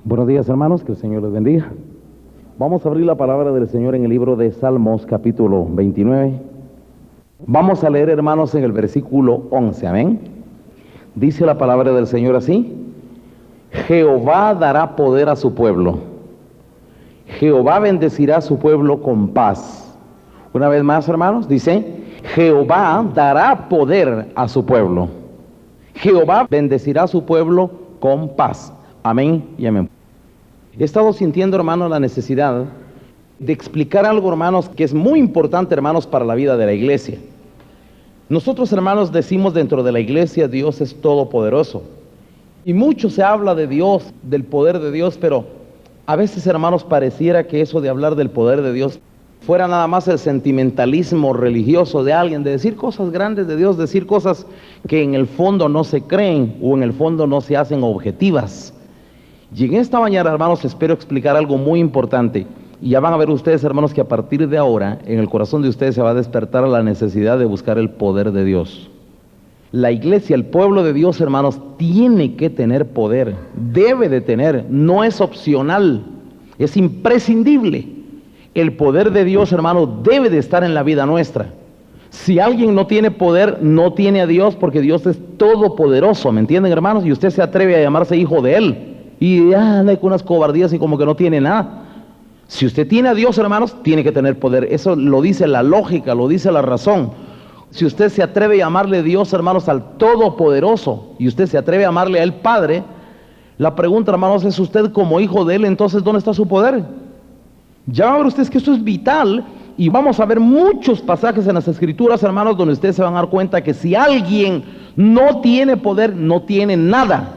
Buenos días, hermanos, que el Señor les bendiga. Vamos a abrir la palabra del Señor en el libro de Salmos, capítulo 29. Vamos a leer, hermanos, en el versículo 11, amén. Dice la palabra del Señor así: Jehová dará poder a su pueblo. Jehová bendecirá a su pueblo con paz. Una vez más, hermanos, dice: Jehová dará poder a su pueblo. Jehová bendecirá a su pueblo con paz. Amén y amén. He estado sintiendo, hermanos, la necesidad de explicar algo, hermanos, que es muy importante, hermanos, para la vida de la iglesia. Nosotros, hermanos, decimos dentro de la iglesia: Dios es todopoderoso. Y mucho se habla de Dios, del poder de Dios, pero a veces, hermanos, pareciera que eso de hablar del poder de Dios fuera nada más el sentimentalismo religioso de alguien, de decir cosas grandes de Dios, decir cosas que en el fondo no se creen o en el fondo no se hacen objetivas. Y en esta mañana, hermanos, espero explicar algo muy importante. Y ya van a ver ustedes, hermanos, que a partir de ahora, en el corazón de ustedes se va a despertar la necesidad de buscar el poder de Dios. La iglesia, el pueblo de Dios, hermanos, tiene que tener poder. Debe de tener, no es opcional, es imprescindible. El poder de Dios, hermanos, debe de estar en la vida nuestra. Si alguien no tiene poder, no tiene a Dios, porque Dios es todopoderoso, ¿me entienden, hermanos? Y usted se atreve a llamarse hijo de Él. Y anda con unas cobardías y como que no tiene nada. Si usted tiene a Dios, hermanos, tiene que tener poder. Eso lo dice la lógica, lo dice la razón. Si usted se atreve a llamarle Dios, hermanos, al Todopoderoso, y usted se atreve a llamarle a Él Padre, la pregunta, hermanos, es: usted como hijo de Él, entonces, ¿dónde está su poder? Ya van a ver ustedes que esto es vital, y vamos a ver muchos pasajes en las Escrituras, hermanos, donde ustedes se van a dar cuenta que si alguien no tiene poder, no tiene nada.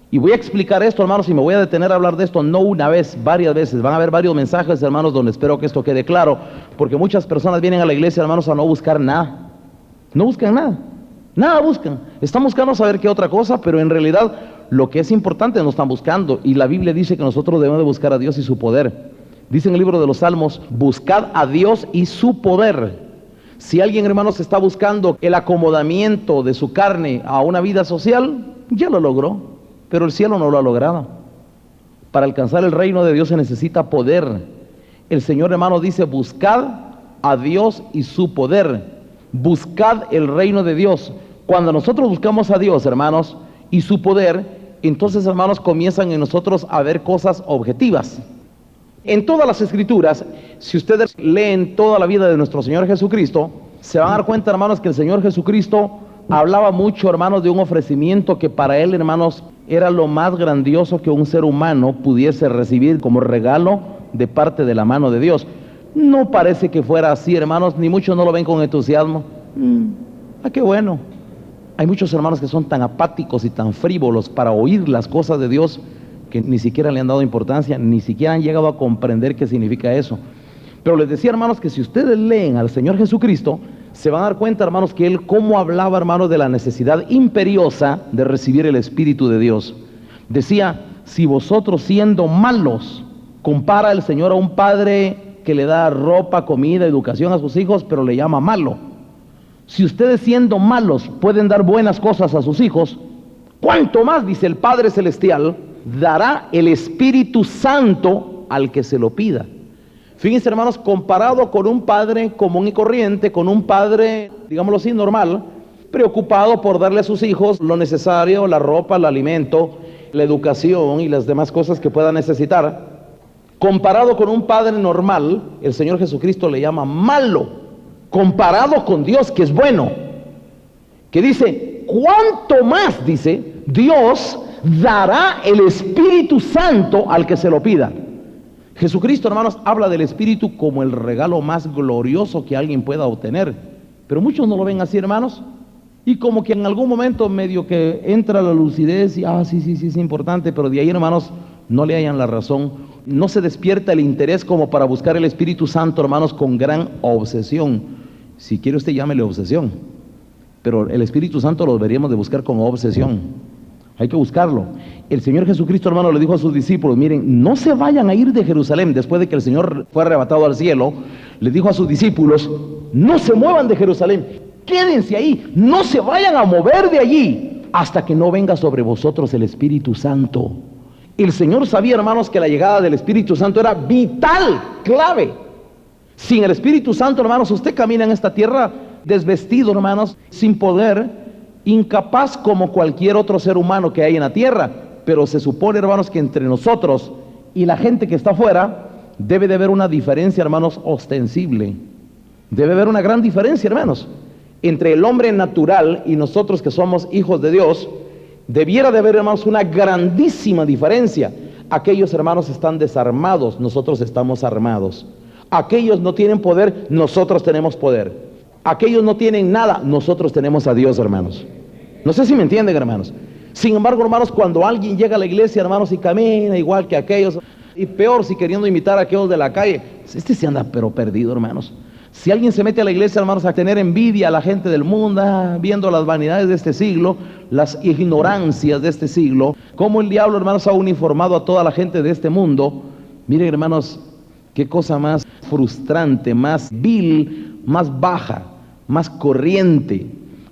Y voy a explicar esto, hermanos, y me voy a detener a hablar de esto no una vez, varias veces. Van a haber varios mensajes, hermanos, donde espero que esto quede claro, porque muchas personas vienen a la iglesia, hermanos, a no buscar nada. No buscan nada, nada buscan. Están buscando saber qué otra cosa, pero en realidad lo que es importante no están buscando. Y la Biblia dice que nosotros debemos de buscar a Dios y su poder. Dice en el libro de los Salmos: buscad a Dios y su poder. Si alguien, hermanos, está buscando el acomodamiento de su carne a una vida social, ya lo logró. Pero el cielo no lo ha logrado. Para alcanzar el reino de Dios se necesita poder. El Señor, hermano, dice: buscad a Dios y su poder. Buscad el reino de Dios. Cuando nosotros buscamos a Dios, hermanos, y su poder, entonces, hermanos, comienzan en nosotros a ver cosas objetivas. En todas las Escrituras, si ustedes leen toda la vida de nuestro Señor Jesucristo, se van a dar cuenta, hermanos, que el Señor Jesucristo hablaba mucho, hermanos, de un ofrecimiento que para Él, hermanos, era lo más grandioso que un ser humano pudiese recibir como regalo de parte de la mano de Dios. No parece que fuera así, hermanos, ni muchos no lo ven con entusiasmo. Qué bueno. Hay muchos hermanos que son tan apáticos y tan frívolos para oír las cosas de Dios que ni siquiera le han dado importancia, ni siquiera han llegado a comprender qué significa eso. Pero les decía, hermanos, que si ustedes leen al Señor Jesucristo, se van a dar cuenta, hermanos, que Él cómo hablaba, hermanos, de la necesidad imperiosa de recibir el Espíritu de Dios. Decía: si vosotros siendo malos, compara el Señor a un padre que le da ropa, comida, educación a sus hijos, pero le llama malo. Si ustedes siendo malos pueden dar buenas cosas a sus hijos, ¿cuánto más, dice el Padre Celestial, dará el Espíritu Santo al que se lo pida? Fíjense, hermanos, comparado con un padre común y corriente, con un padre, digámoslo así, normal, preocupado por darle a sus hijos lo necesario, la ropa, el alimento, la educación y las demás cosas que puedan necesitar, comparado con un padre normal, el Señor Jesucristo le llama malo, comparado con Dios, que es bueno, que dice: ¿cuánto más, dice, Dios dará el Espíritu Santo al que se lo pida? Jesucristo, hermanos, habla del Espíritu como el regalo más glorioso que alguien pueda obtener. Pero muchos no lo ven así, hermanos. Y como que en algún momento medio que entra la lucidez y sí, es importante, pero de ahí, hermanos, no le hallan la razón. No se despierta el interés como para buscar el Espíritu Santo, hermanos, con gran obsesión. Si quiere usted, llámele obsesión. Pero el Espíritu Santo lo deberíamos de buscar con obsesión. Hay que buscarlo. El Señor Jesucristo, hermano, le dijo a sus discípulos: miren, no se vayan a ir de Jerusalén. Después de que el Señor fue arrebatado al cielo, le dijo a sus discípulos: no se muevan de Jerusalén, quédense ahí, no se vayan a mover de allí hasta que no venga sobre vosotros el Espíritu Santo. El Señor sabía, hermanos, que la llegada del Espíritu Santo era vital, clave. Sin el Espíritu Santo, hermanos, usted camina en esta tierra desvestido, hermanos, sin poder, incapaz como cualquier otro ser humano que hay en la tierra. Pero se supone, hermanos, que entre nosotros y la gente que está afuera debe de haber una diferencia, hermanos, ostensible. Debe haber una gran diferencia, hermanos, entre el hombre natural y nosotros que somos hijos de Dios. Debiera de haber, hermanos, una grandísima diferencia. Aquellos hermanos están desarmados, nosotros estamos armados. Aquellos no tienen poder, nosotros tenemos poder. Aquellos no tienen nada, nosotros tenemos a Dios, hermanos. No sé si me entienden, hermanos. Sin embargo, hermanos, cuando alguien llega a la iglesia, hermanos, y camina igual que aquellos, y peor si queriendo imitar a aquellos de la calle, este se anda pero perdido, hermanos. Si alguien se mete a la iglesia, hermanos, a tener envidia a la gente del mundo, viendo las vanidades de este siglo, las ignorancias de este siglo, cómo el diablo, hermanos, ha uniformado a toda la gente de este mundo. Miren, hermanos, qué cosa más frustrante, más vil, más baja, más corriente.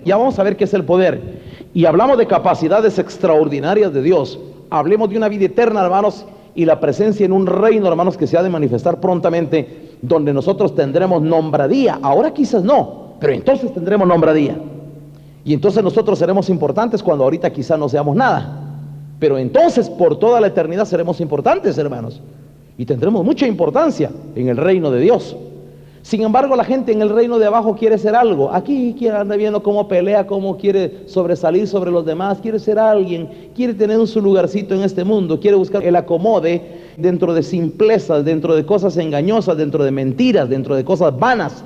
Ya vamos a ver qué es el poder. Y hablamos de capacidades extraordinarias de Dios. Hablemos de una vida eterna, hermanos, y la presencia en un reino, hermanos, que se ha de manifestar prontamente, donde nosotros tendremos nombradía. Ahora quizás no, pero entonces tendremos nombradía. Y entonces nosotros seremos importantes cuando ahorita quizás no seamos nada. Pero entonces por toda la eternidad seremos importantes, hermanos. Y tendremos mucha importancia en el reino de Dios. Sin embargo, la gente en el reino de abajo quiere ser algo. Aquí quiere andar viendo cómo pelea, cómo quiere sobresalir sobre los demás, quiere ser alguien, quiere tener su lugarcito en este mundo, quiere buscar el acomode dentro de simplezas, dentro de cosas engañosas, dentro de mentiras, dentro de cosas vanas.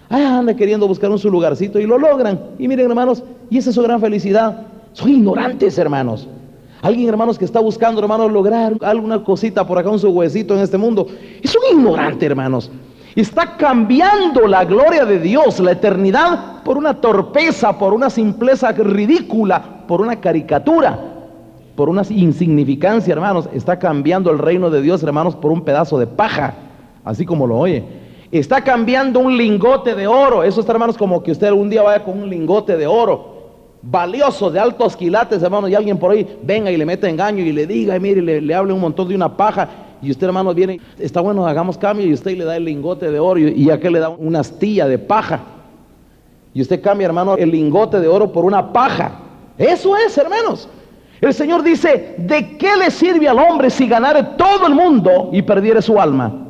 Anda queriendo buscar su lugarcito y lo logran. Y miren, hermanos, y esa es su gran felicidad. Son ignorantes, hermanos. Alguien, hermanos, que está buscando, hermanos, lograr alguna cosita por acá, un su huesito en este mundo, es un ignorante, hermanos. Está cambiando la gloria de Dios, la eternidad, por una torpeza, por una simpleza ridícula, por una caricatura, por una insignificancia, hermanos. Está cambiando el reino de Dios, hermanos, por un pedazo de paja, así como lo oye. Está cambiando un lingote de oro. Eso está, hermanos, como que usted algún día vaya con un lingote de oro valioso, de altos quilates, hermanos, y alguien por ahí venga y le mete engaño y le diga, y mire, le hable un montón de una paja. Y usted, hermanos, viene, está bueno, hagamos cambio, y usted le da el lingote de oro, y aquel le da una astilla de paja. Y usted cambia, hermano, el lingote de oro por una paja. Eso es, hermanos. El Señor dice, ¿de qué le sirve al hombre si ganare todo el mundo y perdiere su alma?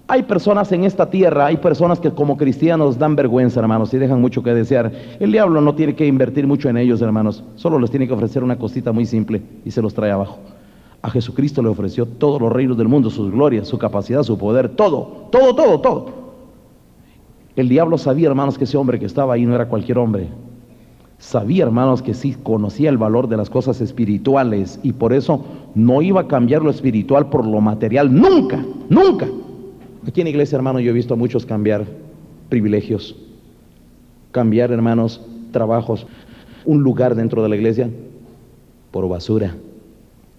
Hay personas en esta tierra, hay personas que como cristianos dan vergüenza, hermanos, y dejan mucho que desear. El diablo no tiene que invertir mucho en ellos, hermanos. Solo les tiene que ofrecer una cosita muy simple y se los trae abajo. A Jesucristo le ofreció todos los reinos del mundo, sus glorias, su capacidad, su poder, todo. El diablo sabía, hermanos, que ese hombre que estaba ahí no era cualquier hombre. Sabía, hermanos, que sí conocía el valor de las cosas espirituales, y por eso no iba a cambiar lo espiritual por lo material, nunca, nunca. Aquí en la iglesia, hermanos, yo he visto a muchos cambiar privilegios, cambiar, hermanos, trabajos, un lugar dentro de la iglesia por basura,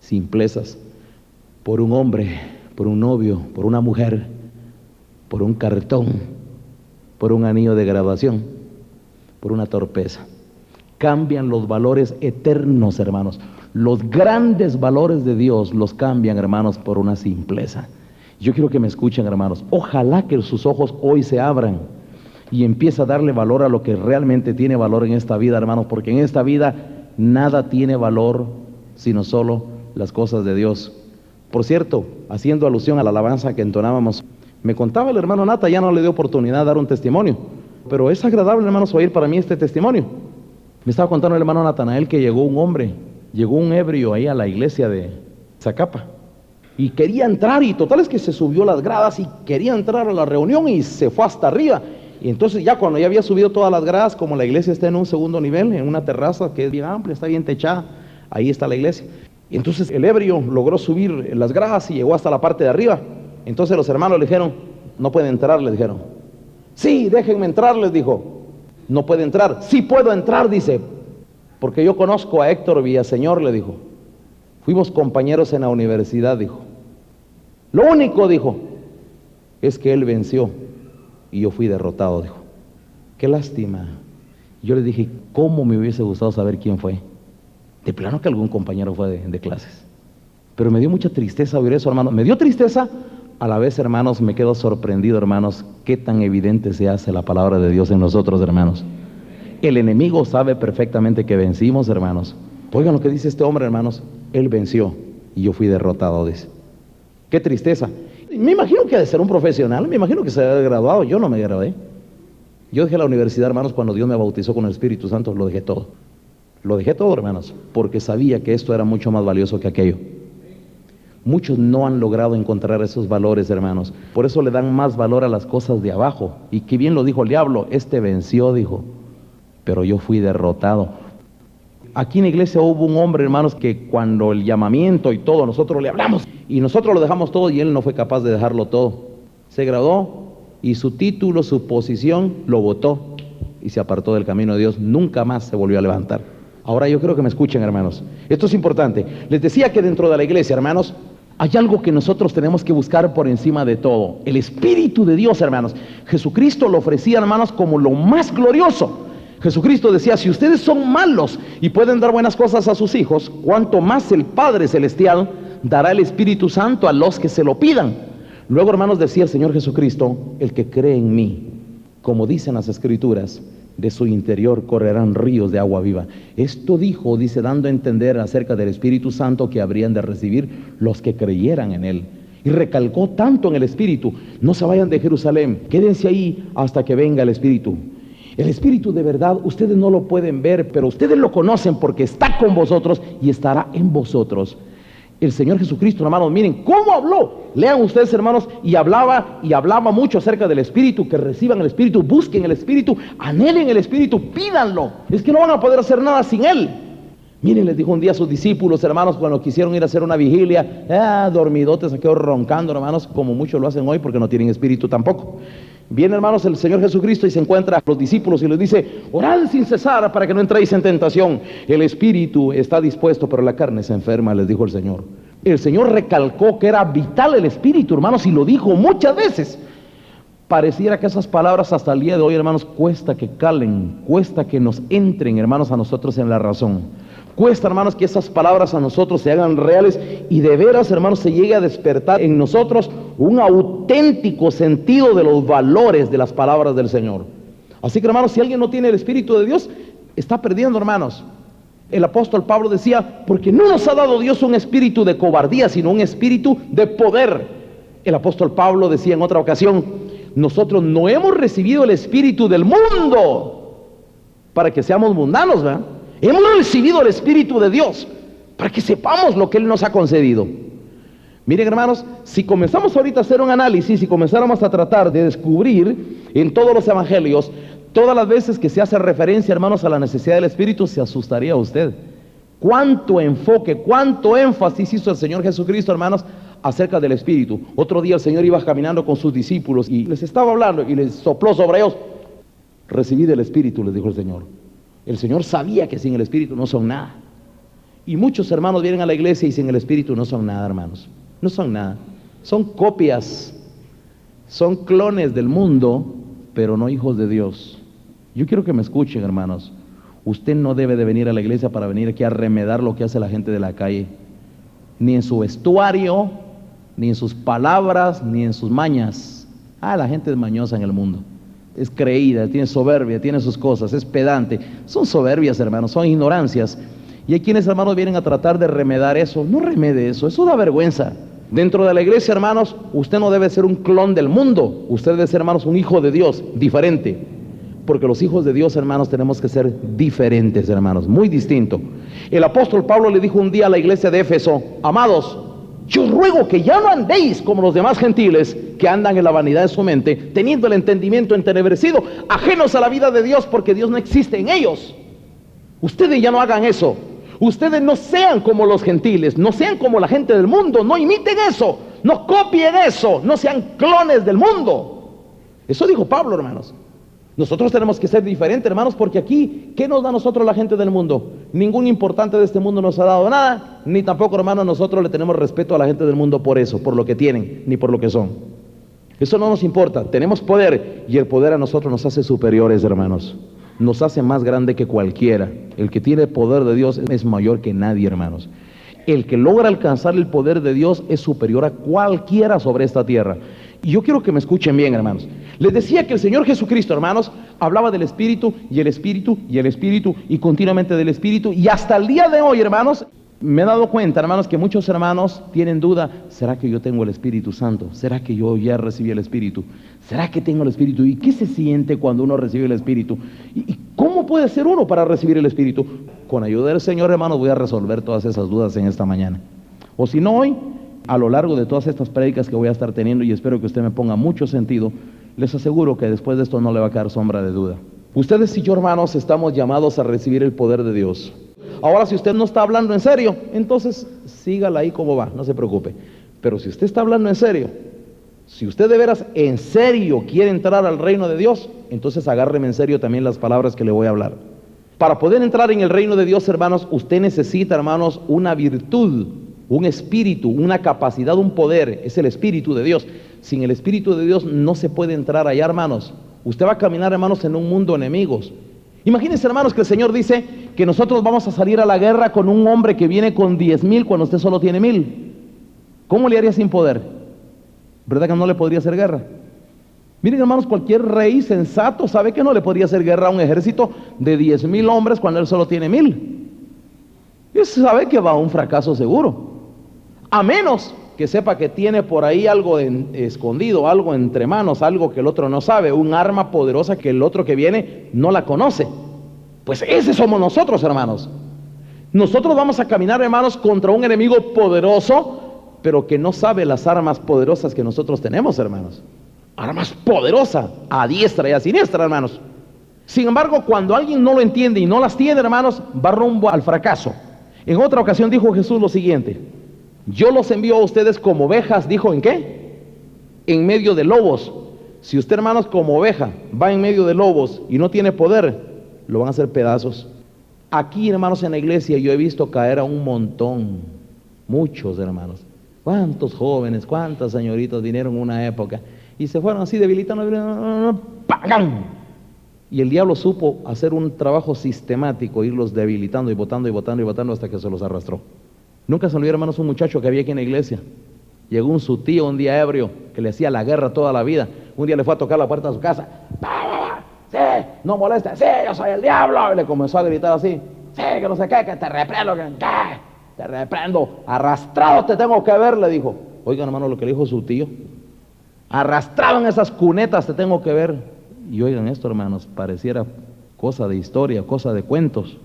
simplezas, por un hombre, por un novio, por una mujer, por un cartón, por un anillo de graduación, por una torpeza. Cambian los valores eternos, hermanos. Los grandes valores de Dios los cambian, hermanos, por una simpleza. Yo quiero que me escuchen, hermanos. Ojalá que sus ojos hoy se abran y empiece a darle valor a lo que realmente tiene valor en esta vida, hermanos, porque en esta vida nada tiene valor sino solo las cosas de Dios. Por cierto, haciendo alusión a la alabanza que entonábamos, me contaba el hermano Nata, ya no le dio oportunidad de dar un testimonio, pero es agradable, hermanos, oír para mí este testimonio. Me estaba contando el hermano Natanael que llegó un hombre, llegó un ebrio ahí a la iglesia de Zacapa, y quería entrar, y total es que se subió las gradas y quería entrar a la reunión y se fue hasta arriba. Y entonces ya cuando ya había subido todas las gradas, como la iglesia está en un segundo nivel, en una terraza que es bien amplia, está bien techada, ahí está la iglesia. Y entonces el ebrio logró subir las gradas y llegó hasta la parte de arriba. Entonces los hermanos le dijeron, no puede entrar, le dijeron. Sí, déjenme entrar, les dijo. No puede entrar. Sí puedo entrar, dice, porque yo conozco a Héctor Villaseñor, le dijo. Fuimos compañeros en la universidad, dijo. Lo único, dijo, es que él venció y yo fui derrotado, dijo. Qué lástima. Yo le dije, ¿cómo me hubiese gustado saber quién fue? De plano que algún compañero fue de clases. Pero me dio mucha tristeza oír eso, hermanos. Me dio tristeza, a la vez, hermanos, me quedo sorprendido, hermanos, qué tan evidente se hace la palabra de Dios en nosotros, hermanos. El enemigo sabe perfectamente que vencimos, hermanos. Oigan lo que dice este hombre, hermanos. Él venció y yo fui derrotado, dice. Qué tristeza. Me imagino que ha de ser un profesional, me imagino que se ha graduado. Yo no me gradué. Yo dejé la universidad, hermanos, cuando Dios me bautizó con el Espíritu Santo, lo dejé todo. Lo dejé todo, hermanos, porque sabía que esto era mucho más valioso que aquello. Muchos no han logrado encontrar esos valores, hermanos. Por eso le dan más valor a las cosas de abajo. Y que bien lo dijo el diablo, este venció, dijo, pero yo fui derrotado. Aquí en la iglesia hubo un hombre, hermanos, que cuando el llamamiento y todo, nosotros le hablamos y nosotros lo dejamos todo y él no fue capaz de dejarlo todo. Se graduó y su título, su posición, lo botó y se apartó del camino de Dios. Nunca más se volvió a levantar. Ahora yo creo que me escuchen, hermanos. Esto es importante. Les decía que dentro de la iglesia, hermanos, hay algo que nosotros tenemos que buscar por encima de todo. El Espíritu de Dios, hermanos. Jesucristo lo ofrecía, hermanos, como lo más glorioso. Jesucristo decía, si ustedes son malos y pueden dar buenas cosas a sus hijos, cuánto más el Padre Celestial dará el Espíritu Santo a los que se lo pidan. Luego, hermanos, decía el Señor Jesucristo, el que cree en mí, como dicen las Escrituras, de su interior correrán ríos de agua viva. Esto dijo, dice, dando a entender acerca del Espíritu Santo que habrían de recibir los que creyeran en él. Y recalcó tanto en el Espíritu, no se vayan de Jerusalén, quédense ahí hasta que venga el Espíritu. El Espíritu de verdad, ustedes no lo pueden ver, pero ustedes lo conocen porque está con vosotros y estará en vosotros. El Señor Jesucristo, hermanos, miren cómo habló. Lean ustedes, hermanos, y hablaba mucho acerca del Espíritu, que reciban el Espíritu, busquen el Espíritu, anhelen el Espíritu, pídanlo. Es que no van a poder hacer nada sin Él. Miren, les dijo un día a sus discípulos, hermanos, cuando quisieron ir a hacer una vigilia, dormidotes, se quedó roncando, hermanos, como muchos lo hacen hoy porque no tienen Espíritu tampoco. Viene, hermanos, el Señor Jesucristo y se encuentra a los discípulos y les dice, orad sin cesar para que no entréis en tentación. El espíritu está dispuesto, pero la carne se enferma, les dijo el Señor. El Señor recalcó que era vital el espíritu, hermanos, y lo dijo muchas veces. Pareciera que esas palabras hasta el día de hoy, hermanos, cuesta que calen, cuesta que nos entren, hermanos, a nosotros en la razón. Cuesta, hermanos, que esas palabras a nosotros se hagan reales y de veras, hermanos, se llegue a despertar en nosotros un auténtico sentido de los valores de las palabras del Señor. Así que, hermanos, si alguien no tiene el Espíritu de Dios, está perdiendo, hermanos. El apóstol Pablo decía, porque no nos ha dado Dios un espíritu de cobardía, sino un espíritu de poder. El apóstol Pablo decía en otra ocasión, nosotros no hemos recibido el espíritu del mundo para que seamos mundanos, ¿verdad? Hemos recibido el Espíritu de Dios para que sepamos lo que Él nos ha concedido. Miren, hermanos, si comenzamos ahorita a hacer un análisis y comenzáramos a tratar de descubrir en todos los evangelios, todas las veces que se hace referencia, hermanos, a la necesidad del Espíritu, se asustaría usted. Cuánto enfoque, cuánto énfasis hizo el Señor Jesucristo, hermanos, acerca del Espíritu. Otro día el Señor iba caminando con sus discípulos y les estaba hablando y les sopló sobre ellos. Recibid el Espíritu, les dijo el Señor. El Señor sabía que sin el Espíritu no son nada. Y muchos hermanos vienen a la iglesia y sin el Espíritu no son nada, hermanos. No son nada. Son copias, son clones del mundo, pero no hijos de Dios. Yo quiero que me escuchen, hermanos. Usted no debe de venir a la iglesia para venir aquí a remedar lo que hace la gente de la calle. Ni en su vestuario, ni en sus palabras, ni en sus mañas. La gente es mañosa en el mundo. Es creída, tiene soberbia, tiene sus cosas, es pedante. Son soberbias, hermanos, son ignorancias. Y hay quienes, hermanos, vienen a tratar de remedar eso. No remede eso, eso da vergüenza. Dentro de la iglesia, hermanos, usted no debe ser un clon del mundo. Usted debe ser, hermanos, un hijo de Dios, diferente. Porque los hijos de Dios, hermanos, tenemos que ser diferentes, hermanos, muy distinto. El apóstol Pablo le dijo un día a la iglesia de Éfeso, amados, yo ruego que ya no andéis como los demás gentiles que andan en la vanidad de su mente, teniendo el entendimiento entenebrecido, ajenos a la vida de Dios, porque Dios no existe en ellos. Ustedes ya no hagan eso. Ustedes no sean como los gentiles, no sean como la gente del mundo, no imiten eso, no copien eso, no sean clones del mundo. Eso dijo Pablo, hermanos. Nosotros tenemos que ser diferentes, hermanos, porque aquí, ¿qué nos da a nosotros la gente del mundo? Ningún importante de este mundo nos ha dado nada, ni tampoco, hermanos, nosotros le tenemos respeto a la gente del mundo por eso, por lo que tienen, ni por lo que son. Eso no nos importa, tenemos poder, y el poder a nosotros nos hace superiores, hermanos. Nos hace más grande que cualquiera. El que tiene el poder de Dios es mayor que nadie, hermanos. El que logra alcanzar el poder de Dios es superior a cualquiera sobre esta tierra. Y yo quiero que me escuchen bien, hermanos. Les decía que el Señor Jesucristo, hermanos, hablaba del Espíritu y el Espíritu y el Espíritu y continuamente del Espíritu. Y hasta el día de hoy, hermanos, me he dado cuenta, hermanos, que muchos hermanos tienen duda. ¿Será que yo tengo el Espíritu Santo? ¿Será que yo ya recibí el Espíritu? ¿Será que tengo el Espíritu? ¿Y qué se siente cuando uno recibe el Espíritu? ¿Y cómo puede ser uno para recibir el Espíritu? Con ayuda del Señor, hermanos, voy a resolver todas esas dudas en esta mañana. O si no hoy, a lo largo de todas estas prédicas que voy a estar teniendo, y espero que usted me ponga mucho sentido, les aseguro que después de esto no le va a quedar sombra de duda. Ustedes y yo, hermanos, estamos llamados a recibir el poder de Dios. Ahora, si usted no está hablando en serio, entonces sígala ahí como va, no se preocupe. Pero si usted está hablando en serio, si usted de veras en serio quiere entrar al reino de Dios, entonces agárreme en serio también las palabras que le voy a hablar. Para poder entrar en el reino de Dios, hermanos, usted necesita, hermanos, una virtud, un espíritu, una capacidad, un poder. Es el Espíritu de Dios. Sin el Espíritu de Dios no se puede entrar allá, hermanos. Usted va a caminar, hermanos, en un mundo de enemigos. Imagínense, hermanos, que el Señor dice que nosotros vamos a salir a la guerra con un hombre que viene con 10,000 cuando usted solo tiene 1,000. ¿Cómo le haría sin poder? ¿Verdad que no le podría hacer guerra? Miren, hermanos, cualquier rey sensato sabe que no le podría hacer guerra a un ejército de 10,000 hombres cuando él solo tiene 1,000. Y sabe que va a un fracaso seguro. A menos que sepa que tiene por ahí algo escondido, algo entre manos, algo que el otro no sabe, un arma poderosa que el otro que viene no la conoce. Pues ese somos nosotros, hermanos. Nosotros vamos a caminar, hermanos, contra un enemigo poderoso, pero que no sabe las armas poderosas que nosotros tenemos, hermanos. Armas poderosas, a diestra y a siniestra, hermanos. Sin embargo, cuando alguien no lo entiende y no las tiene, hermanos, va rumbo al fracaso. En otra ocasión dijo Jesús lo siguiente: yo los envío a ustedes como ovejas, dijo, ¿en qué? En medio de lobos. Si usted, hermanos, como oveja va en medio de lobos y no tiene poder, lo van a hacer pedazos. Aquí, hermanos, en la iglesia yo he visto caer a un montón, muchos hermanos. ¿Cuántos jóvenes, cuántas señoritas vinieron en una época y se fueron así debilitando, ¡pam! Y el diablo supo hacer un trabajo sistemático, irlos debilitando y botando y botando y botando hasta que se los arrastró. Nunca se olvidó, hermanos, un muchacho que había aquí en la iglesia. Llegó su tío un día ebrio que le hacía la guerra toda la vida. Un día le fue a tocar la puerta de su casa. Sí, no molestes, sí, yo soy el diablo. Y le comenzó a gritar así: sí, que no sé qué, que te reprendo, que te reprendo. Arrastrado te tengo que ver, le dijo. Oigan, hermano, lo que le dijo su tío. Arrastrado en esas cunetas te tengo que ver. Y oigan esto, hermanos, pareciera cosa de historia, cosa de cuentos.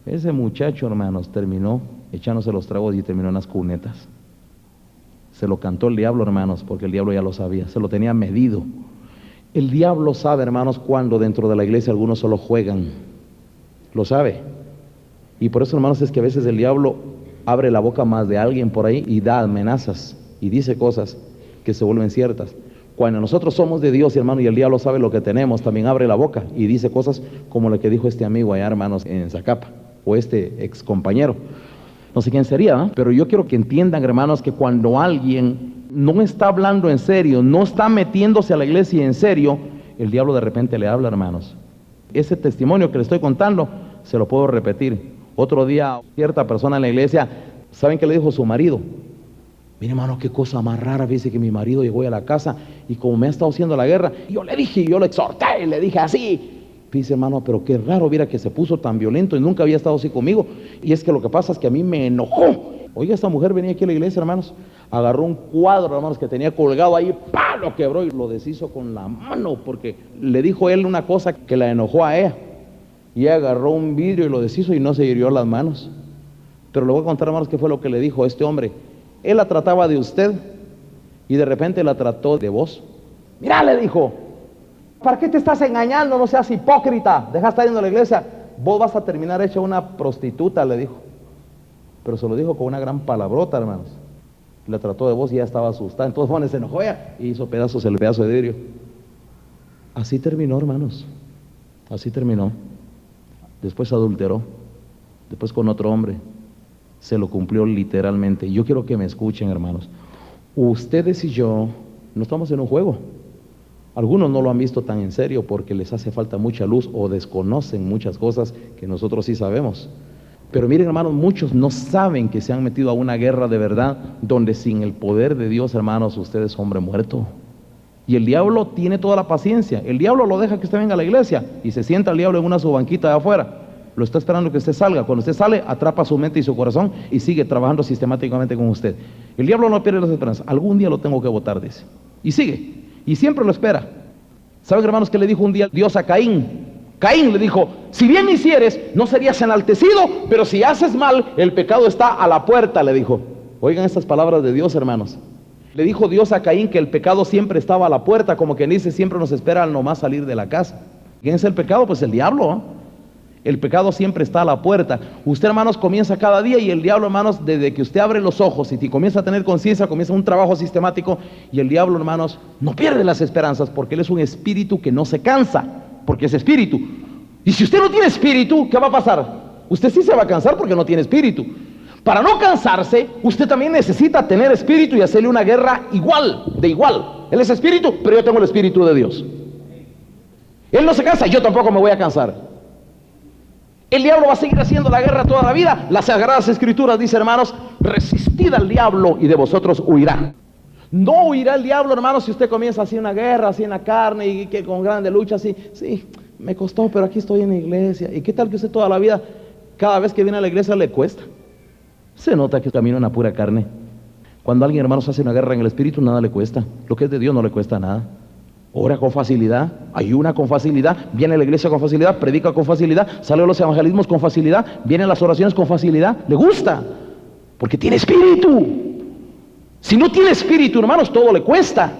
Ese muchacho, hermanos, terminó echándose los tragos y terminó en las cunetas. Se lo cantó el diablo, hermanos, porque el diablo ya lo sabía, se lo tenía medido. El diablo sabe, hermanos, cuando dentro de la iglesia algunos solo juegan. Lo sabe. Y por eso, hermanos, es que a veces el diablo abre la boca más de alguien por ahí y da amenazas y dice cosas que se vuelven ciertas. Cuando nosotros somos de Dios, hermano, y el diablo sabe lo que tenemos, también abre la boca y dice cosas como lo que dijo este amigo allá, hermanos, en Zacapa, o este ex compañero. No sé quién sería, ¿no? Pero yo quiero que entiendan, hermanos, que cuando alguien no está hablando en serio, no está metiéndose a la iglesia en serio, el diablo de repente le habla, hermanos. Ese testimonio que le estoy contando, se lo puedo repetir. Otro día, cierta persona en la iglesia, ¿saben qué le dijo su marido? Mire, hermano, qué cosa más rara. Dice que mi marido llegó a la casa y como me ha estado haciendo la guerra, yo le dije, yo lo exhorté y le dije así. Dice, hermano, pero qué raro, mira que se puso tan violento y nunca había estado así conmigo. Y es que lo que pasa es que a mí me enojó. Oiga, esta mujer venía aquí a la iglesia, hermanos, agarró un cuadro, hermanos, que tenía colgado ahí, ¡pah!, lo quebró y lo deshizo con la mano, porque le dijo él una cosa que la enojó a ella. Y ella agarró un vidrio y lo deshizo y no se hirió las manos. Pero le voy a contar, hermanos, qué fue lo que le dijo a este hombre. Él la trataba de usted y de repente la trató de vos. Mira, le dijo, ¿para qué te estás engañando? No seas hipócrita. Deja de estar yendo a la iglesia. Vos vas a terminar hecha una prostituta, le dijo. Pero se lo dijo con una gran palabrota, hermanos. La trató de vos y ya estaba asustada. Entonces, bueno, se enojó ella y hizo pedazos el pedazo de vidrio. Así terminó, hermanos. Así terminó. Después adulteró. Después con otro hombre. Se lo cumplió literalmente. Yo quiero que me escuchen, hermanos. Ustedes y yo no estamos en un juego. Algunos no lo han visto tan en serio porque les hace falta mucha luz o desconocen muchas cosas que nosotros sí sabemos. Pero miren, hermanos, muchos no saben que se han metido a una guerra de verdad, donde sin el poder de Dios, hermanos, usted es hombre muerto. Y el diablo tiene toda la paciencia. El diablo lo deja que usted venga a la iglesia y se sienta el diablo en su banquita de afuera. Lo está esperando que usted salga. Cuando usted sale, atrapa su mente y su corazón y sigue trabajando sistemáticamente con usted. El diablo no pierde las esperanzas. Algún día lo tengo que votar, dice. Y sigue. Y siempre lo espera. ¿Saben, hermanos, qué le dijo un día Dios a Caín? Caín le dijo: si bien hicieres, no serías enaltecido, pero si haces mal, el pecado está a la puerta, le dijo. Oigan estas palabras de Dios, hermanos. Le dijo Dios a Caín que el pecado siempre estaba a la puerta, como que dice, siempre nos espera al nomás salir de la casa. ¿Quién es el pecado? Pues el diablo, ¿eh? El pecado siempre está a la puerta. Usted, hermanos, comienza cada día, y el diablo, hermanos, desde que usted abre los ojos y comienza a tener conciencia, comienza un trabajo sistemático, y el diablo, hermanos, no pierde las esperanzas, porque él es un espíritu que no se cansa, porque es espíritu. Y si usted no tiene espíritu, ¿qué va a pasar? Usted sí se va a cansar porque no tiene espíritu. Para no cansarse, usted también necesita tener espíritu y hacerle una guerra de igual. Él es espíritu, pero yo tengo el espíritu de Dios. Él no se cansa, yo tampoco me voy a cansar. El diablo va a seguir haciendo la guerra toda la vida. Las Sagradas Escrituras dice, hermanos, resistid al diablo y de vosotros huirá. No huirá el diablo, hermanos, si usted comienza así una guerra, así en la carne, y que con grande lucha, así, sí, me costó, pero aquí estoy en la iglesia. ¿Y qué tal que usted toda la vida, cada vez que viene a la iglesia, le cuesta? Se nota que camina en la pura carne. Cuando alguien, hermanos, hace una guerra en el espíritu, nada le cuesta. Lo que es de Dios no le cuesta nada. Ora con facilidad, ayuna con facilidad, viene a la iglesia con facilidad, predica con facilidad, sale a los evangelismos con facilidad, viene a las oraciones con facilidad. Le gusta, porque tiene espíritu. Si no tiene espíritu, hermanos, todo le cuesta.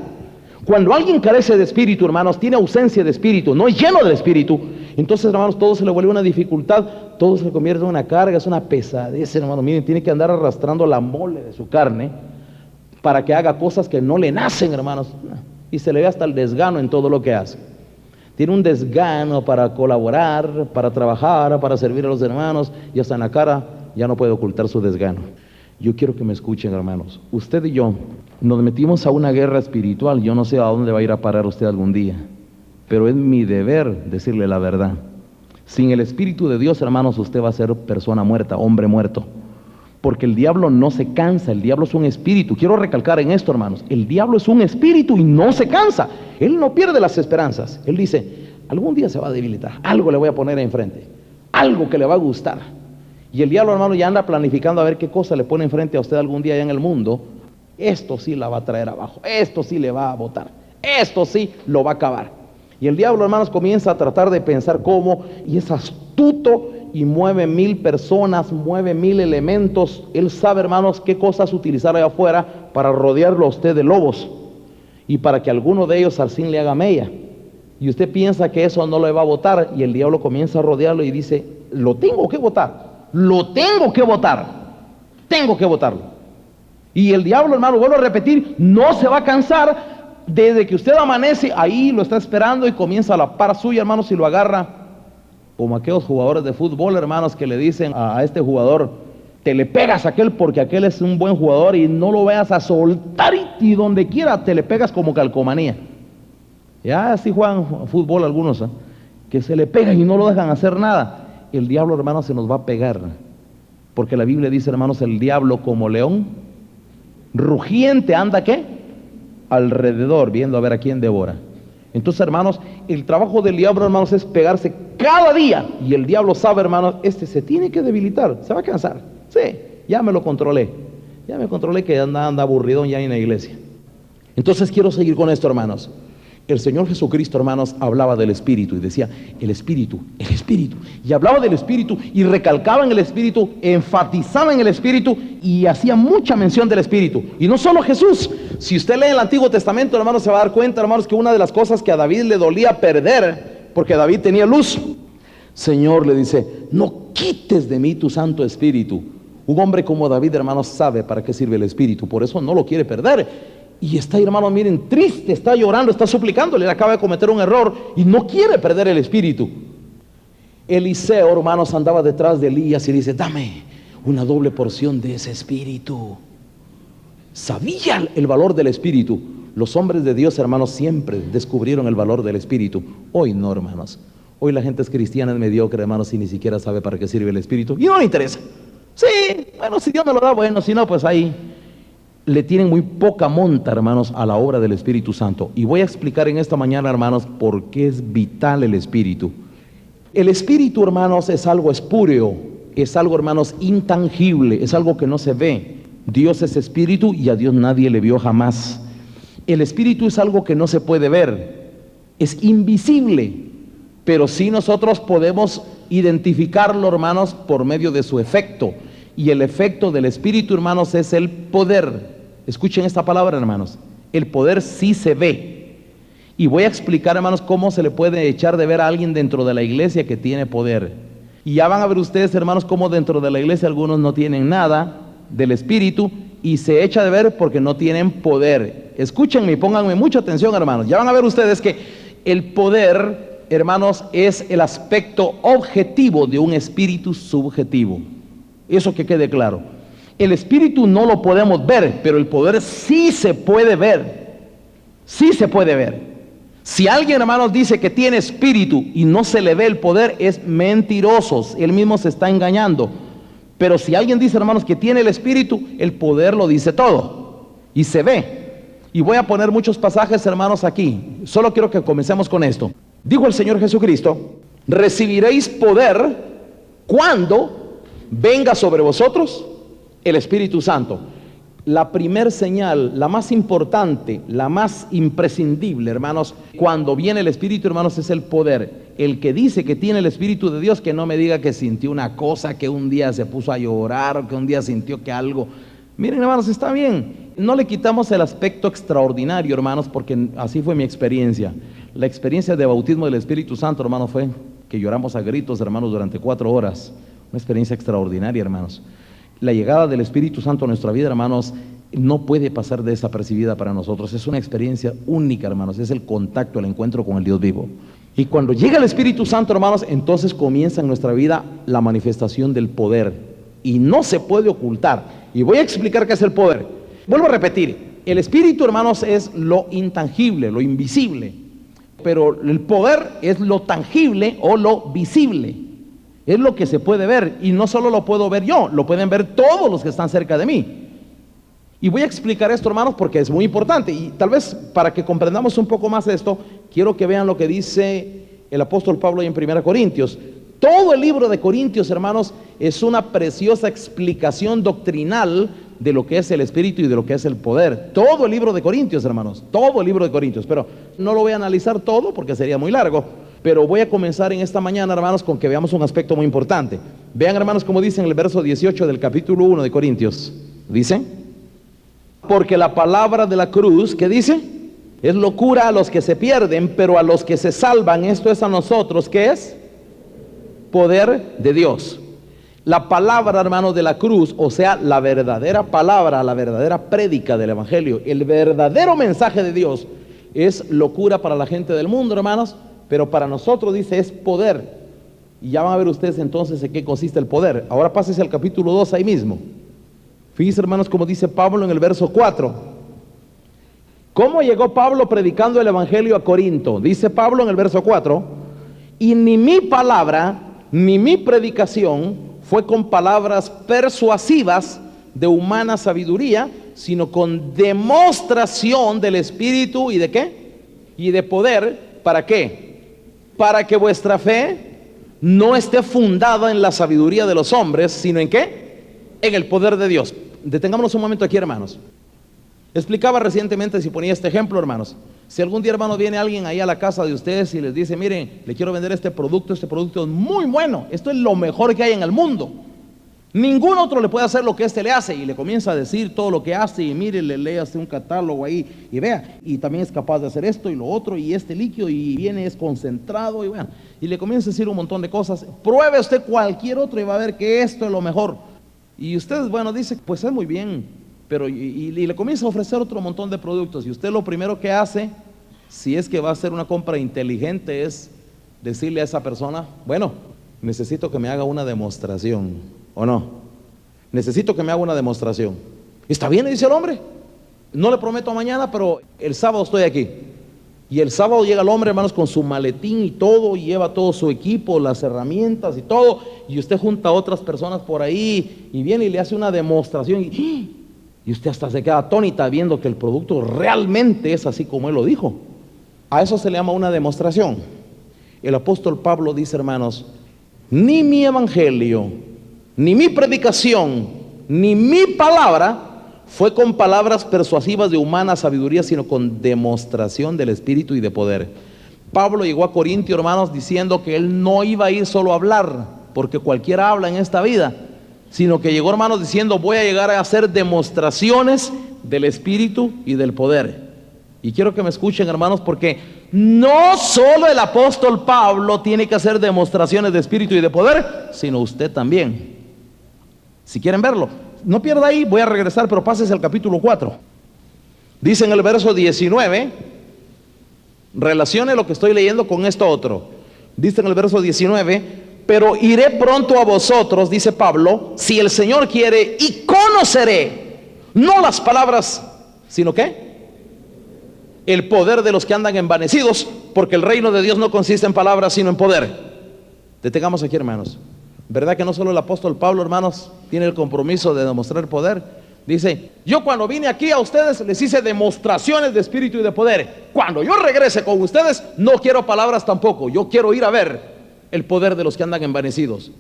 Cuando alguien carece de espíritu, hermanos, tiene ausencia de espíritu, no es lleno del espíritu, entonces, hermanos, todo se le vuelve una dificultad, todo se le convierte en una carga, es una pesadez, hermanos. Miren, tiene que andar arrastrando la mole de su carne para que haga cosas que no le nacen, hermanos. Y se le ve hasta el desgano en todo lo que hace. Tiene un desgano para colaborar, para trabajar, para servir a los hermanos, y hasta en la cara ya no puede ocultar su desgano. Yo quiero que me escuchen, hermanos. Usted y yo nos metimos a una guerra espiritual. Yo no sé a dónde va a ir a parar usted algún día, pero es mi deber decirle la verdad. Sin el Espíritu de Dios, hermanos, usted va a ser persona muerta, hombre muerto. Porque el diablo no se cansa, el diablo es un espíritu. Quiero recalcar en esto, hermanos, el diablo es un espíritu y no se cansa. Él no pierde las esperanzas. Él dice, algún día se va a debilitar, algo le voy a poner enfrente, algo que le va a gustar. Y el diablo, hermano, ya anda planificando a ver qué cosa le pone enfrente a usted algún día allá en el mundo. Esto sí la va a traer abajo, esto sí le va a botar, esto sí lo va a acabar. Y el diablo, hermanos, comienza a tratar de pensar cómo, y es astuto, y mueve 1000 personas, mueve 1000 elementos. Él sabe, hermanos, qué cosas utilizar allá afuera para rodearlo a usted de lobos, y para que alguno de ellos al fin le haga mella. Y usted piensa que eso no le va a botar, y el diablo comienza a rodearlo y dice, lo tengo que botar, lo tengo que botar, tengo que botarlo. Y el diablo, hermano, vuelvo a repetir, no se va a cansar. Desde que usted amanece, ahí lo está esperando y comienza a la par suya, hermanos, y lo agarra. Como aquellos jugadores de fútbol, hermanos, que le dicen a este jugador, te le pegas a aquel porque aquel es un buen jugador y no lo veas a soltar, y donde quiera te le pegas como calcomanía. Ya así juegan fútbol algunos, que se le pegan y no lo dejan hacer nada. El diablo, hermanos, se nos va a pegar, porque la Biblia dice, hermanos, el diablo como león rugiente anda, ¿qué? Alrededor, viendo a ver a quién devora. Entonces, hermanos, el trabajo del diablo, hermanos, es pegarse cada día. Y el diablo sabe, hermanos, se tiene que debilitar, se va a cansar. Sí, ya me lo controlé. Ya me controlé que anda aburrido ya en la iglesia. Entonces quiero seguir con esto, hermanos. El Señor Jesucristo, hermanos, hablaba del Espíritu y decía, el Espíritu, y hablaba del Espíritu y recalcaba en el Espíritu, enfatizaba en el Espíritu y hacía mucha mención del Espíritu. Y no solo Jesús. Si usted lee el Antiguo Testamento, hermanos, se va a dar cuenta, hermanos, que una de las cosas que a David le dolía perder, porque David tenía luz, Señor, le dice, no quites de mí tu Santo Espíritu. Un hombre como David, hermanos, sabe para qué sirve el Espíritu, por eso no lo quiere perder. Y está, hermano, miren, triste, está llorando, está suplicando, le acaba de cometer un error y no quiere perder el Espíritu. Eliseo, hermanos, andaba detrás de Elías y dice, dame una doble porción de ese Espíritu. Sabía el valor del Espíritu. Los hombres de Dios, hermanos, siempre descubrieron el valor del Espíritu. Hoy no, hermanos. Hoy la gente es cristiana, es mediocre, hermanos, y ni siquiera sabe para qué sirve el Espíritu. Y no le interesa. Sí, bueno, si Dios me lo da, bueno, si no, pues ahí. Le tienen muy poca monta, hermanos, a la obra del Espíritu Santo. Y voy a explicar en esta mañana, hermanos, por qué es vital el Espíritu. El Espíritu, hermanos, es algo espúreo, es algo, hermanos, intangible, es algo que no se ve. Dios es Espíritu y a Dios nadie le vio jamás. El Espíritu es algo que no se puede ver, es invisible. Pero sí nosotros podemos identificarlo, hermanos, por medio de su efecto. Y el efecto del Espíritu, hermanos, es el poder. Escuchen esta palabra, hermanos. El poder sí se ve. Y voy a explicar, hermanos, cómo se le puede echar de ver a alguien dentro de la iglesia que tiene poder. Y ya van a ver ustedes, hermanos, cómo dentro de la iglesia algunos no tienen nada del Espíritu y se echa de ver porque no tienen poder. Escúchenme y pónganme mucha atención, hermanos. Ya van a ver ustedes que el poder, hermanos, es el aspecto objetivo de un espíritu subjetivo. Eso que quede claro. El espíritu no lo podemos ver, pero el poder sí se puede ver. Sí se puede ver. Si alguien, hermanos, dice que tiene espíritu y no se le ve el poder, es mentiroso. Él mismo se está engañando. Pero si alguien dice, hermanos, que tiene el espíritu, el poder lo dice todo. Y se ve. Y voy a poner muchos pasajes, hermanos, aquí. Solo quiero que comencemos con esto. Dijo el Señor Jesucristo: recibiréis poder cuando venga sobre vosotros el Espíritu Santo. La primer señal, la más importante, la más imprescindible, hermanos, cuando viene el Espíritu, hermanos, es el poder. El que dice que tiene el Espíritu de Dios, que no me diga que sintió una cosa, que un día se puso a llorar, o que un día sintió que algo. Miren, hermanos, está bien. No le quitamos el aspecto extraordinario, hermanos, porque así fue mi experiencia. La experiencia de bautismo del Espíritu Santo, hermanos, fue que lloramos a gritos, hermanos, durante 4 horas. Una experiencia extraordinaria, hermanos. La llegada del Espíritu Santo a nuestra vida, hermanos, no puede pasar desapercibida para nosotros. Es una experiencia única, hermanos. Es el contacto, el encuentro con el Dios vivo. Y cuando llega el Espíritu Santo, hermanos, entonces comienza en nuestra vida la manifestación del poder. Y no se puede ocultar. Y voy a explicar qué es el poder. Vuelvo a repetir. El Espíritu, hermanos, es lo intangible, lo invisible. Pero el poder es lo tangible o lo visible. Es lo que se puede ver. Y no solo lo puedo ver yo, lo pueden ver todos los que están cerca de mí. Y voy a explicar esto, hermanos, porque es muy importante. Y tal vez para que comprendamos un poco más esto, quiero que vean lo que dice el apóstol Pablo en 1 Corintios. Todo el libro de Corintios, hermanos, es una preciosa explicación doctrinal de lo que es el Espíritu y de lo que es el poder. Todo el libro de Corintios, hermanos, todo el libro de Corintios. Pero no lo voy a analizar todo porque sería muy largo. Pero voy a comenzar en esta mañana, hermanos, con que veamos un aspecto muy importante. Vean, hermanos, como dice en el verso 18 del capítulo 1 de Corintios. Dice: porque la palabra de la cruz, ¿qué dice? Es locura a los que se pierden, pero a los que se salvan, esto es a nosotros, ¿qué es? Poder de Dios. La palabra, hermanos, de la cruz, o sea, la verdadera palabra, la verdadera prédica del evangelio, el verdadero mensaje de Dios, es locura para la gente del mundo, hermanos, pero para nosotros, dice, es poder. Y ya van a ver ustedes entonces en qué consiste el poder. Ahora pásese al capítulo 2 ahí mismo. Fíjense, hermanos, como dice Pablo en el verso 4. ¿Cómo llegó Pablo predicando el evangelio a Corinto? Dice Pablo en el verso 4: y ni mi palabra, ni mi predicación fue con palabras persuasivas de humana sabiduría, sino con demostración del Espíritu y de ¿qué? Y de poder. ¿Para qué? Para que vuestra fe no esté fundada en la sabiduría de los hombres, sino ¿en qué? En el poder de Dios. Detengámonos un momento aquí, hermanos. Explicaba recientemente, si ponía este ejemplo, hermanos. Si algún día, hermano, viene alguien ahí a la casa de ustedes y les dice: miren, le quiero vender este producto es muy bueno, esto es lo mejor que hay en el mundo, ningún otro le puede hacer lo que este le hace, y le comienza a decir todo lo que hace, y mire, le lee hasta un catálogo ahí, y vea, y también es capaz de hacer esto y lo otro, y este líquido, y viene, es concentrado, y bueno, y le comienza a decir un montón de cosas. Pruebe usted cualquier otro y va a ver que esto es lo mejor. Y usted, bueno, dice, pues es muy bien, pero y le comienza a ofrecer otro montón de productos, y usted lo primero que hace, si es que va a hacer una compra inteligente, es decirle a esa persona: bueno, necesito que me haga una demostración, ¿o no? Necesito que me haga una demostración. ¿Está bien?, le dice el hombre. No le prometo mañana, pero el sábado estoy aquí. Y el sábado llega el hombre, hermanos, con su maletín y todo, y lleva todo su equipo, las herramientas y todo, y usted junta a otras personas por ahí, y viene y le hace una demostración, y usted hasta se queda atónita viendo que el producto realmente es así como él lo dijo. A eso se le llama una demostración. El apóstol Pablo dice, hermanos, ni mi evangelio, ni mi predicación, ni mi palabra fue con palabras persuasivas de humana sabiduría, sino con demostración del Espíritu y de poder. Pablo llegó a Corintio, hermanos, diciendo que él no iba a ir solo a hablar, porque cualquiera habla en esta vida, sino que llegó, hermanos, diciendo, voy a llegar a hacer demostraciones del Espíritu y del poder. Y quiero que me escuchen, hermanos, porque no solo el apóstol Pablo tiene que hacer demostraciones de Espíritu y de poder, sino usted también. Si quieren verlo, no pierda ahí, voy a regresar, pero pásese al capítulo 4. Dice en el verso 19, relacione lo que estoy leyendo con esto otro. Dice en el verso 19, pero iré pronto a vosotros, dice Pablo, si el Señor quiere, y conoceré, no las palabras, sino ¿qué? El poder de los que andan envanecidos, porque el reino de Dios no consiste en palabras, sino en poder. Detengamos aquí, hermanos. ¿Verdad que no solo el apóstol Pablo, hermanos, tiene el compromiso de demostrar poder? Dice, yo cuando vine aquí a ustedes les hice demostraciones de espíritu y de poder. Cuando yo regrese con ustedes, no quiero palabras tampoco. Yo quiero ir a ver el poder de los que andan envanecidos.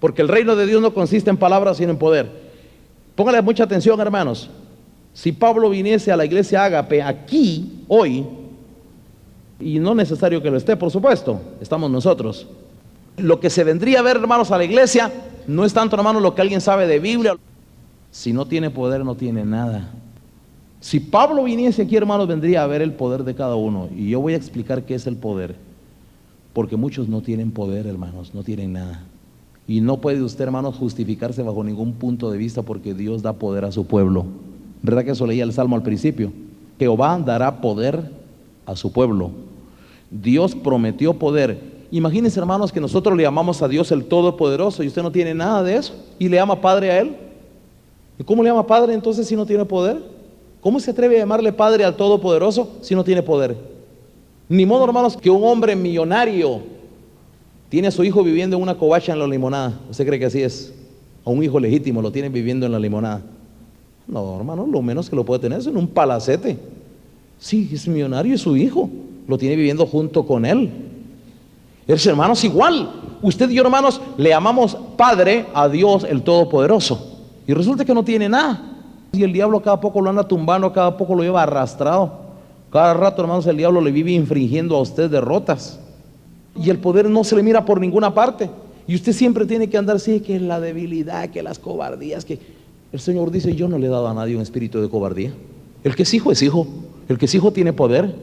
Porque el reino de Dios no consiste en palabras, sino en poder. Póngale mucha atención, hermanos. Si Pablo viniese a la iglesia Ágape aquí, hoy, y no es necesario que lo esté, por supuesto, estamos nosotros. Lo que se vendría a ver, hermanos, a la iglesia no es tanto, hermanos, lo que alguien sabe de Biblia. Si no tiene poder, no tiene nada. Si Pablo viniese aquí, hermanos, vendría a ver el poder de cada uno. Y yo voy a explicar qué es el poder. Porque muchos no tienen poder, hermanos, no tienen nada. Y no puede usted, hermanos, justificarse bajo ningún punto de vista, porque Dios da poder a su pueblo. ¿Verdad que eso leía el Salmo al principio? Jehová dará poder a su pueblo. Dios prometió poder. Imagínense, hermanos, que nosotros le llamamos a Dios el Todopoderoso y usted no tiene nada de eso y le llama Padre a Él. ¿Y cómo le llama Padre entonces si no tiene poder? ¿Cómo se atreve a llamarle Padre al Todopoderoso si no tiene poder? Ni modo, hermanos, que un hombre millonario tiene a su hijo viviendo en una covacha en la limonada. ¿Usted cree que así es? A un hijo legítimo lo tiene viviendo en la limonada. No, hermano, lo menos que lo puede tener es en un palacete. Sí, es millonario y su hijo lo tiene viviendo junto con él. Es, hermanos, igual. Usted y yo, hermanos, le llamamos Padre a Dios el Todopoderoso. Y resulta que no tiene nada. Y el diablo cada poco lo anda tumbando, cada poco lo lleva arrastrado. Cada rato, hermanos, el diablo le vive infringiendo a usted derrotas. Y el poder no se le mira por ninguna parte. Y usted siempre tiene que andar así, que la debilidad, que las cobardías, que... El Señor dice, yo no le he dado a nadie un espíritu de cobardía. El que es hijo es hijo. El que es hijo tiene poder.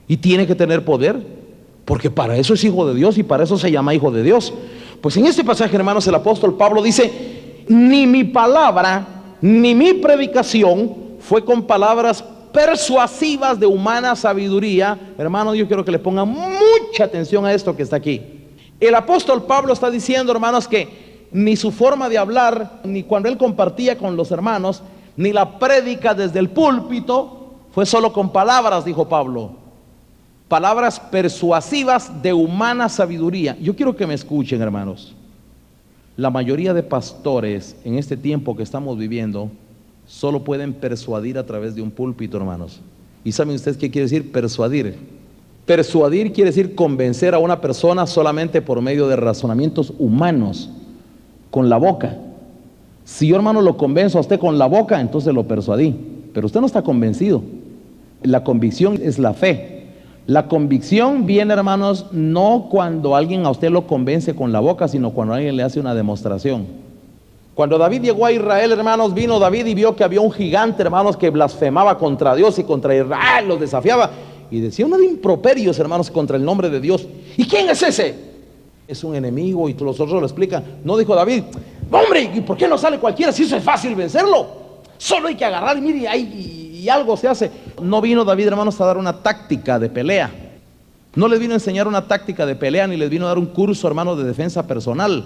Y tiene que tener poder. Porque para eso es hijo de Dios y para eso se llama hijo de Dios. Pues en este pasaje, hermanos, el apóstol Pablo dice, ni mi palabra, ni mi predicación fue con palabras persuasivas de humana sabiduría. Hermanos, yo quiero que le pongan mucha atención a esto que está aquí. El apóstol Pablo está diciendo, hermanos, que ni su forma de hablar, ni cuando él compartía con los hermanos, ni la prédica desde el púlpito, fue solo con palabras, dijo Pablo. Palabras persuasivas de humana sabiduría. Yo quiero que me escuchen, hermanos. La mayoría de pastores en este tiempo que estamos viviendo solo pueden persuadir a través de un púlpito, hermanos. ¿Y saben ustedes qué quiere decir persuadir? Persuadir quiere decir convencer a una persona solamente por medio de razonamientos humanos, con la boca. Si yo, hermano, lo convenzo a usted con la boca, entonces lo persuadí. Pero usted no está convencido. La convicción es la fe. La convicción viene, hermanos, no cuando alguien a usted lo convence con la boca, sino cuando alguien le hace una demostración. Cuando David llegó a Israel, hermanos, vino David y vio que había un gigante, hermanos, que blasfemaba contra Dios y contra Israel, los desafiaba y decía uno de improperios, hermanos, contra el nombre de Dios. ¿Y quién es ese? Es un enemigo. Y los otros lo explican. No dijo David, hombre, ¿y por qué no sale cualquiera si eso es fácil vencerlo? Solo hay que agarrar y mire, y algo se hace. No vino David, hermanos, a dar una táctica de pelea. No les vino a enseñar una táctica de pelea, ni les vino a dar un curso, hermanos, de defensa personal.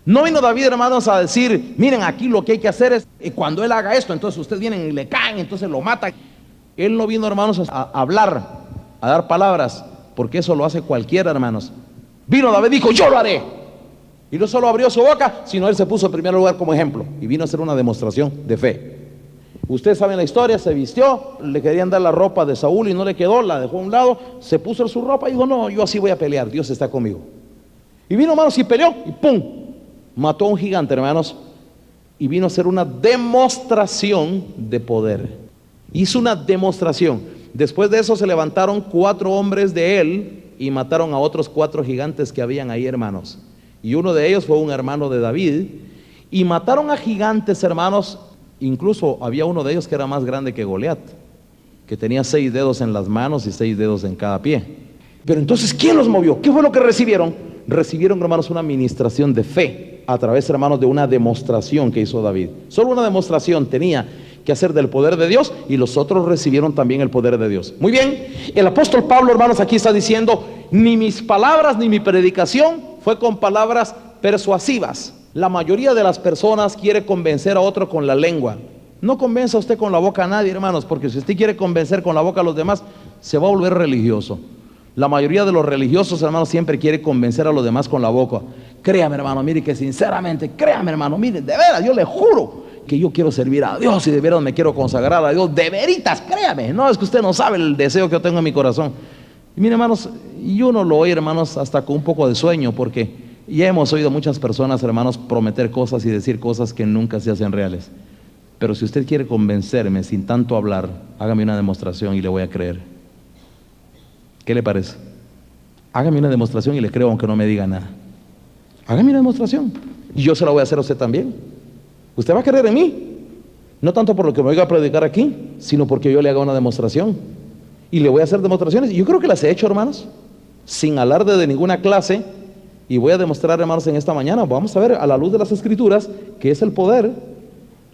No vino David, hermanos, a decir, miren, aquí lo que hay que hacer es, cuando él haga esto, entonces ustedes vienen y le caen, entonces lo matan. Él no vino, hermanos, a hablar. a dar palabras, porque eso lo hace cualquiera, hermanos. Vino David y dijo, yo lo haré. Y no solo abrió su boca, sino él se puso en primer lugar como ejemplo y vino a hacer una demostración de fe. Ustedes saben la historia, se vistió, le querían dar la ropa de Saúl y no le quedó, la dejó a un lado, se puso su ropa y dijo, no, yo así voy a pelear, Dios está conmigo. Y vino, hermanos, y peleó y ¡pum! Mató a un gigante, hermanos, y vino a hacer una demostración de poder. Hizo una demostración. Después de eso se levantaron 4 hombres de él y mataron a otros 4 gigantes que habían ahí, hermanos. Y uno de ellos fue un hermano de David. Y mataron a gigantes, hermanos. Incluso había uno de ellos que era más grande que Goliat, que tenía 6 dedos en las manos y 6 dedos en cada pie. Pero entonces, ¿quién los movió? ¿Qué fue lo que recibieron? Recibieron, hermanos, una administración de fe a través, hermanos, de una demostración que hizo David. Solo una demostración tenía que hacer del poder de Dios, y los otros recibieron también el poder de Dios. Muy bien, el apóstol Pablo, hermanos, aquí está diciendo, ni mis palabras ni mi predicación fue con palabras persuasivas. La mayoría de las personas quiere convencer a otro con la lengua. No convenza usted con la boca a nadie, hermanos, porque si usted quiere convencer con la boca a los demás, se va a volver religioso. La mayoría de los religiosos, hermanos, siempre quiere convencer a los demás con la boca. Créame, hermano, mire que sinceramente, créame, hermano, mire, de veras, yo le juro que yo quiero servir a Dios y de veras me quiero consagrar a Dios, de veritas, créame. No, es que usted no sabe el deseo que yo tengo en mi corazón. Y mire, hermanos, y uno lo oye, hermanos, hasta con un poco de sueño, porque ya hemos oído muchas personas, hermanos, prometer cosas y decir cosas que nunca se hacen reales. Pero si usted quiere convencerme sin tanto hablar, hágame una demostración y le voy a creer. ¿Qué le parece? Hágame una demostración y le creo aunque no me diga nada. Hágame una demostración y yo se la voy a hacer a usted también. Usted va a creer en mí, no tanto por lo que me voy a predicar aquí, sino porque yo le haga una demostración. Y le voy a hacer demostraciones, y yo creo que las he hecho, hermanos, sin alarde de ninguna clase. Y voy a demostrar, hermanos, en esta mañana, vamos a ver a la luz de las Escrituras, que es el poder.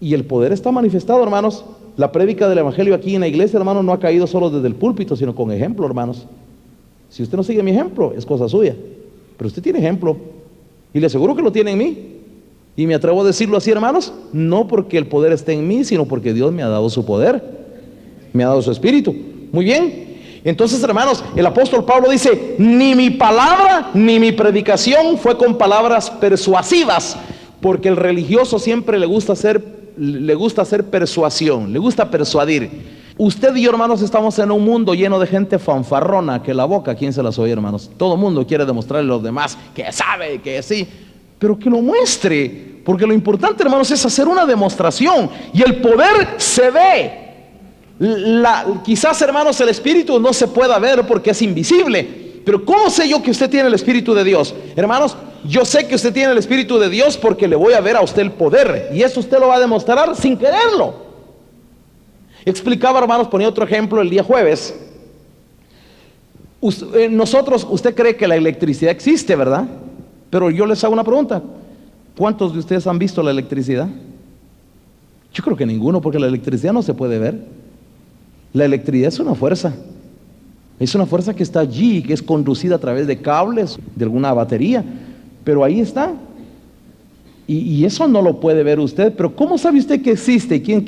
Y el poder está manifestado, hermanos. La prédica del Evangelio aquí en la iglesia, hermanos, no ha caído solo desde el púlpito, sino con ejemplo, hermanos. Si usted no sigue mi ejemplo, es cosa suya. Pero usted tiene ejemplo, y le aseguro que lo tiene en mí. Y me atrevo a decirlo así, hermanos, no porque el poder esté en mí, sino porque Dios me ha dado su poder, me ha dado su espíritu. Muy bien. Entonces, hermanos, el apóstol Pablo dice, ni mi palabra ni mi predicación fue con palabras persuasivas, porque el religioso siempre le gusta hacer persuasión, le gusta persuadir. Usted y yo, hermanos, estamos en un mundo lleno de gente fanfarrona, que la boca, ¿quién se las oye, hermanos? Todo el mundo quiere demostrarle a los demás que sabe, que sí, pero que lo muestre, porque lo importante, hermanos, es hacer una demostración, y el poder se ve. Quizás, hermanos, el Espíritu no se pueda ver porque es invisible, pero ¿cómo sé yo que usted tiene el Espíritu de Dios? Hermanos, yo sé que usted tiene el Espíritu de Dios porque le voy a ver a usted el poder, y eso usted lo va a demostrar sin quererlo. Explicaba, hermanos, ponía otro ejemplo el día jueves. Usted cree que la electricidad existe, ¿verdad? Pero yo les hago una pregunta, ¿cuántos de ustedes han visto la electricidad? Yo creo que ninguno, porque la electricidad no se puede ver. La electricidad es una fuerza que está allí, que es conducida a través de cables, de alguna batería, pero ahí está. Y eso no lo puede ver usted, pero ¿cómo sabe usted que existe? ¿Quién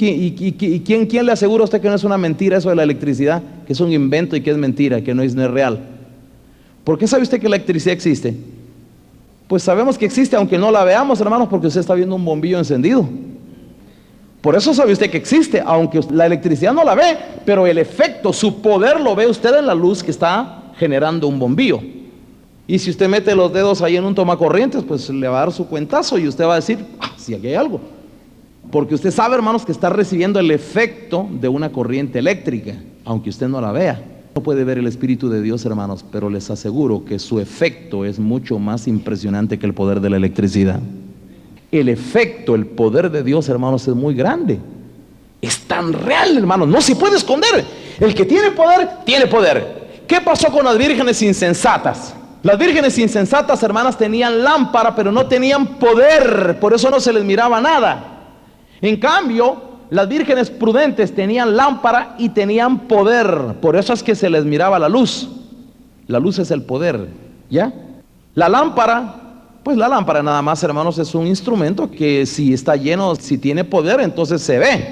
le asegura a usted que no es una mentira eso de la electricidad? Que es un invento y que es mentira, que no es real. ¿Por qué sabe usted que la electricidad existe? Pues sabemos que existe aunque no la veamos, hermanos, porque usted está viendo un bombillo encendido. Por eso sabe usted que existe, aunque la electricidad no la ve, pero el efecto, su poder lo ve usted en la luz que está generando un bombillo. Y si usted mete los dedos ahí en un tomacorrientes, pues le va a dar su cuentazo y usted va a decir, sí, aquí hay algo. Porque usted sabe, hermanos, que está recibiendo el efecto de una corriente eléctrica, aunque usted no la vea. No puede ver el Espíritu de Dios, hermanos, pero les aseguro que su efecto es mucho más impresionante que el poder de la electricidad. El efecto, el poder de Dios, hermanos, es muy grande. Es tan real, hermanos, no se puede esconder. El que tiene poder, tiene poder. ¿Qué pasó con las vírgenes insensatas? Las vírgenes insensatas, hermanas, tenían lámpara, pero no tenían poder. Por eso no se les miraba nada. En cambio, las vírgenes prudentes tenían lámpara y tenían poder. Por eso es que se les miraba la luz. La luz es el poder, ¿ya? La lámpara... Pues la lámpara nada más, hermanos, es un instrumento que si está lleno, si tiene poder, entonces se ve.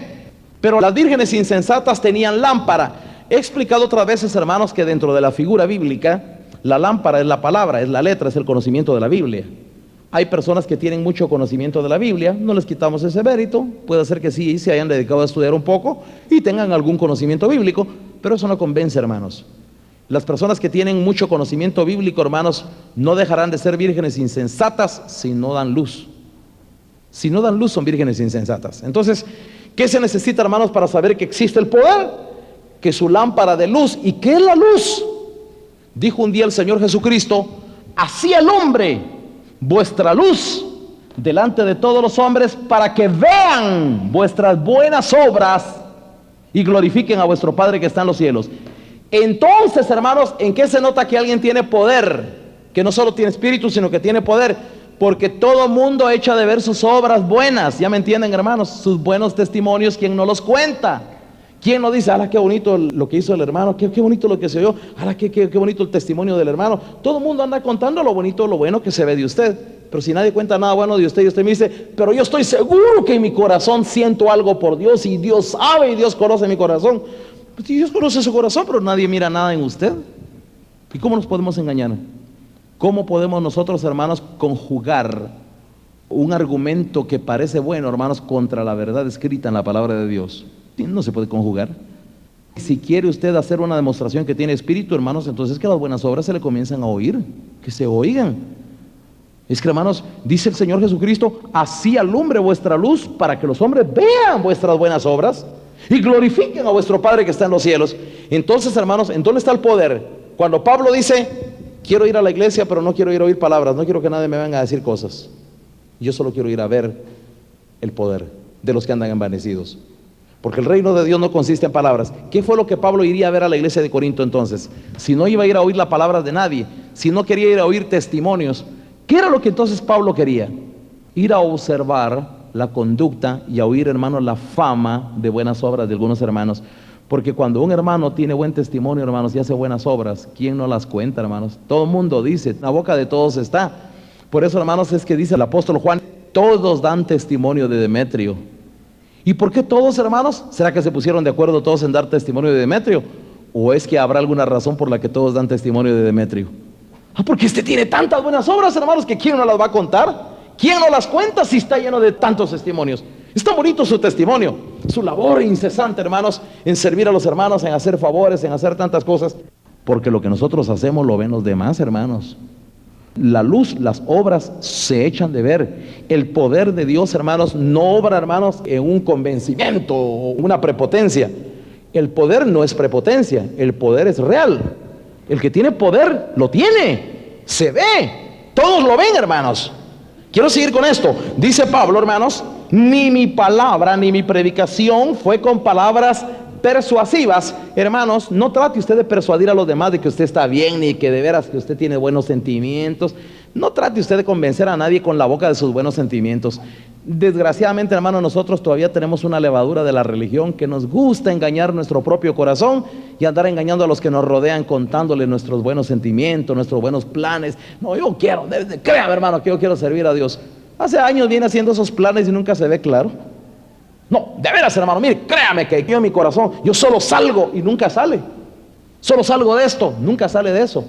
Pero las vírgenes insensatas tenían lámpara. He explicado otras veces, hermanos, que dentro de la figura bíblica, la lámpara es la palabra, es la letra, es el conocimiento de la Biblia. Hay personas que tienen mucho conocimiento de la Biblia, no les quitamos ese mérito, puede ser que sí se hayan dedicado a estudiar un poco y tengan algún conocimiento bíblico, pero eso no convence, hermanos. Las personas que tienen mucho conocimiento bíblico, hermanos, no dejarán de ser vírgenes insensatas si no dan luz. Si no dan luz, son vírgenes insensatas. Entonces, ¿qué se necesita, hermanos, para saber que existe el poder? Que su lámpara de luz. ¿Y qué es la luz? Dijo un día el Señor Jesucristo: así alumbre vuestra luz delante de todos los hombres, para que vean vuestras buenas obras y glorifiquen a vuestro Padre que está en los cielos. Entonces, hermanos, ¿en qué se nota que alguien tiene poder? Que no solo tiene espíritu, sino que tiene poder. Porque todo mundo echa de ver sus obras buenas. ¿Ya me entienden, hermanos? Sus buenos testimonios, ¿quién no los cuenta? ¿Quién no dice, qué bonito lo que hizo el hermano? Qué bonito lo que se oyó. Qué bonito el testimonio del hermano. Todo el mundo anda contando lo bonito, lo bueno que se ve de usted. Pero si nadie cuenta nada bueno de usted, y usted me dice, pero yo estoy seguro que en mi corazón siento algo por Dios, y Dios sabe y Dios conoce mi corazón. Pues Dios conoce su corazón, pero nadie mira nada en usted. ¿Y cómo nos podemos engañar? ¿Cómo podemos nosotros, hermanos, conjugar un argumento que parece bueno, hermanos, contra la verdad escrita en la palabra de Dios? No se puede conjugar. Si quiere usted hacer una demostración que tiene espíritu, hermanos, entonces que las buenas obras se le comienzan a oír, que se oigan. Es que, hermanos, dice el Señor Jesucristo: así alumbre vuestra luz, para que los hombres vean vuestras buenas obras y glorifiquen a vuestro Padre que está en los cielos. Entonces, hermanos, ¿en dónde está el poder? Cuando Pablo dice: quiero ir a la iglesia, pero no quiero ir a oír palabras, no quiero que nadie me venga a decir cosas, yo solo quiero ir a ver el poder de los que andan envanecidos. Porque el reino de Dios no consiste en palabras. ¿Qué fue lo que Pablo iría a ver a la iglesia de Corinto entonces? Si no iba a ir a oír la palabra de nadie, si no quería ir a oír testimonios, ¿qué era lo que entonces Pablo quería? Ir a observar la conducta y a oír, hermanos, la fama de buenas obras de algunos hermanos. Porque cuando un hermano tiene buen testimonio, hermanos, y hace buenas obras, ¿quién no las cuenta, hermanos? Todo el mundo dice, en la boca de todos está. Por eso, hermanos, es que dice el apóstol Juan: todos dan testimonio de Demetrio. ¿Y por qué todos, hermanos? ¿Será que se pusieron de acuerdo todos en dar testimonio de Demetrio? ¿O es que habrá alguna razón por la que todos dan testimonio de Demetrio? Porque este tiene tantas buenas obras, hermanos, que ¿quién no las va a contar? ¿Quién no las cuenta si está lleno de tantos testimonios? Está bonito su testimonio, su labor incesante, hermanos, en servir a los hermanos, en hacer favores, en hacer tantas cosas. Porque lo que nosotros hacemos lo ven los demás, hermanos. La luz, las obras se echan de ver. El poder de Dios, hermanos, no obra, hermanos, en un convencimiento o una prepotencia. El poder no es prepotencia, el poder es real. El que tiene poder, lo tiene, se ve, todos lo ven, hermanos. Quiero seguir con esto. Dice Pablo, hermanos: ni mi palabra ni mi predicación fue con palabras persuasivas. Hermanos, no trate usted de persuadir a los demás de que usted está bien, ni que de veras que usted tiene buenos sentimientos. No trate usted de convencer a nadie con la boca de sus buenos sentimientos. Desgraciadamente, hermanos, nosotros todavía tenemos una levadura de la religión que nos gusta engañar nuestro propio corazón y andar engañando a los que nos rodean, contándole nuestros buenos sentimientos, nuestros buenos planes. No, yo quiero, créame, hermano, que yo quiero servir a Dios. Hace años viene haciendo esos planes y nunca se ve claro. No, de veras, hermano, mire, créame que yo en mi corazón, yo solo salgo y nunca sale. Solo salgo de esto, nunca sale de eso.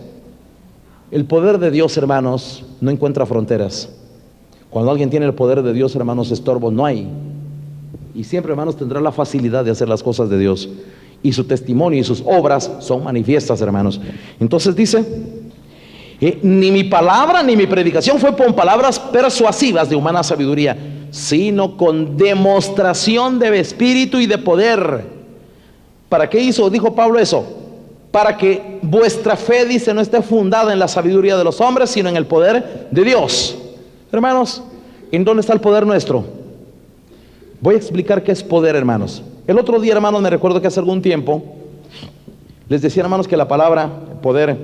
El poder de Dios, hermanos, no encuentra fronteras. Cuando alguien tiene el poder de Dios, hermanos, estorbo no hay. Y siempre, hermanos, tendrá la facilidad de hacer las cosas de Dios. Y su testimonio y sus obras son manifiestas, hermanos. Entonces dice: ni mi palabra ni mi predicación fue con palabras persuasivas de humana sabiduría, sino con demostración de espíritu y de poder. ¿Para qué dijo Pablo eso? Para que vuestra fe, dice, no esté fundada en la sabiduría de los hombres, sino en el poder de Dios. Hermanos, ¿en dónde está el poder nuestro? Voy a explicar qué es poder, hermanos. El otro día, hermanos, me recuerdo que hace algún tiempo les decía, hermanos, que la palabra poder,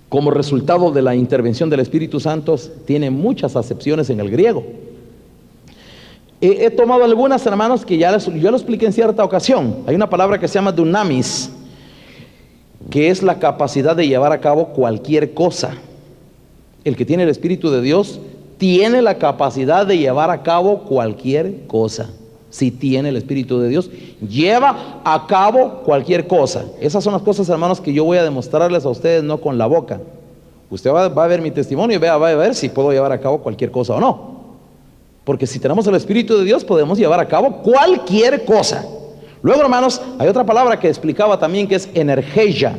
como resultado de la intervención del Espíritu Santo, tiene muchas acepciones en el griego. He tomado algunas, hermanos, que yo lo expliqué en cierta ocasión. Hay una palabra que se llama dunamis, que es la capacidad de llevar a cabo cualquier cosa. El que tiene el Espíritu de Dios tiene la capacidad de llevar a cabo cualquier cosa. si tiene el Espíritu de Dios, lleva a cabo cualquier cosa. Esas son las cosas, hermanos, que yo voy a demostrarles a ustedes, no con la boca. Usted va a ver mi testimonio y va a ver si puedo llevar a cabo cualquier cosa o no. Porque si tenemos el Espíritu de Dios, podemos llevar a cabo cualquier cosa. Luego, hermanos, hay otra palabra que explicaba también, que es energía.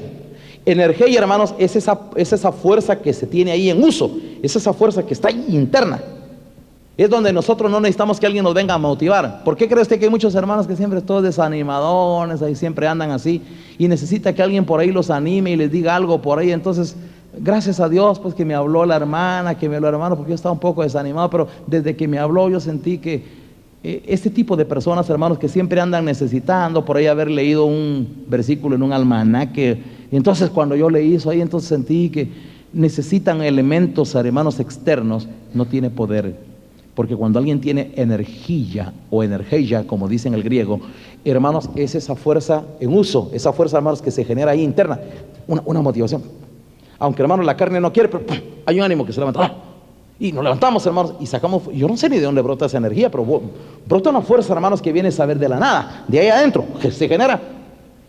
Energía, hermanos, es esa fuerza que se tiene ahí en uso. Es esa fuerza que está ahí interna. Es donde nosotros no necesitamos que alguien nos venga a motivar. ¿Por qué cree usted que hay muchos hermanos que siempre todos desanimadones, ahí siempre andan así, y necesita que alguien por ahí los anime y les diga algo por ahí? Entonces, gracias a Dios, pues, que me habló la hermana, que me habló el hermano, porque yo estaba un poco desanimado, pero desde que me habló yo sentí que este tipo de personas, hermanos, que siempre andan necesitando por ahí haber leído un versículo en un almanaque, y entonces cuando yo leí eso ahí, entonces sentí que necesitan elementos, hermanos, externos, no tiene poder. Porque cuando alguien tiene energía o energía, como dice en el griego, hermanos, es esa fuerza en uso, esa fuerza, hermanos, que se genera ahí interna, una motivación. Aunque, hermanos, la carne no quiere, pero ¡pum!, hay un ánimo que se levanta. Y nos levantamos, hermanos, y sacamos. Yo no sé ni de dónde brota esa energía, pero brota una fuerza, hermanos, que viene a saber de la nada, de ahí adentro, que se genera.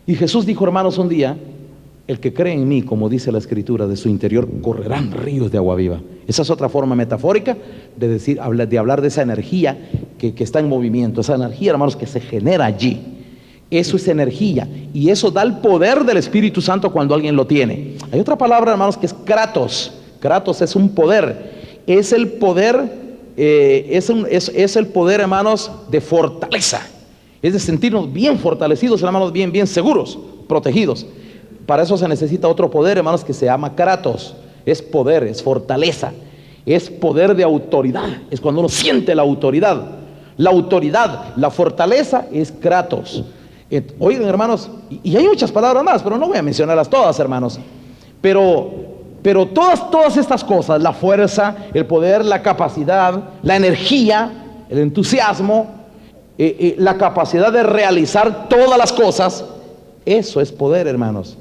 Y Jesús dijo, hermanos, un día: el que cree en mí, como dice la Escritura, de su interior correrán ríos de agua viva. Esa es otra forma metafórica de decir, de hablar de esa energía que está en movimiento, esa energía, hermanos, que se genera allí. Eso es energía, y eso da el poder del Espíritu Santo cuando alguien lo tiene. Hay otra palabra, hermanos, que es kratos. Kratos es un poder. Es el poder, es el poder, hermanos, de fortaleza. Es de sentirnos bien fortalecidos, hermanos, bien seguros, protegidos. Para eso se necesita otro poder, hermanos, que se llama kratos. Es poder, es fortaleza, es poder de autoridad. Es cuando uno siente la autoridad. La autoridad, la fortaleza es kratos. Oigan, hermanos, y hay muchas palabras más, pero no voy a mencionarlas todas, hermanos. Pero todas estas cosas, la fuerza, el poder, la capacidad, la energía, el entusiasmo, la capacidad de realizar todas las cosas, eso es poder, hermanos.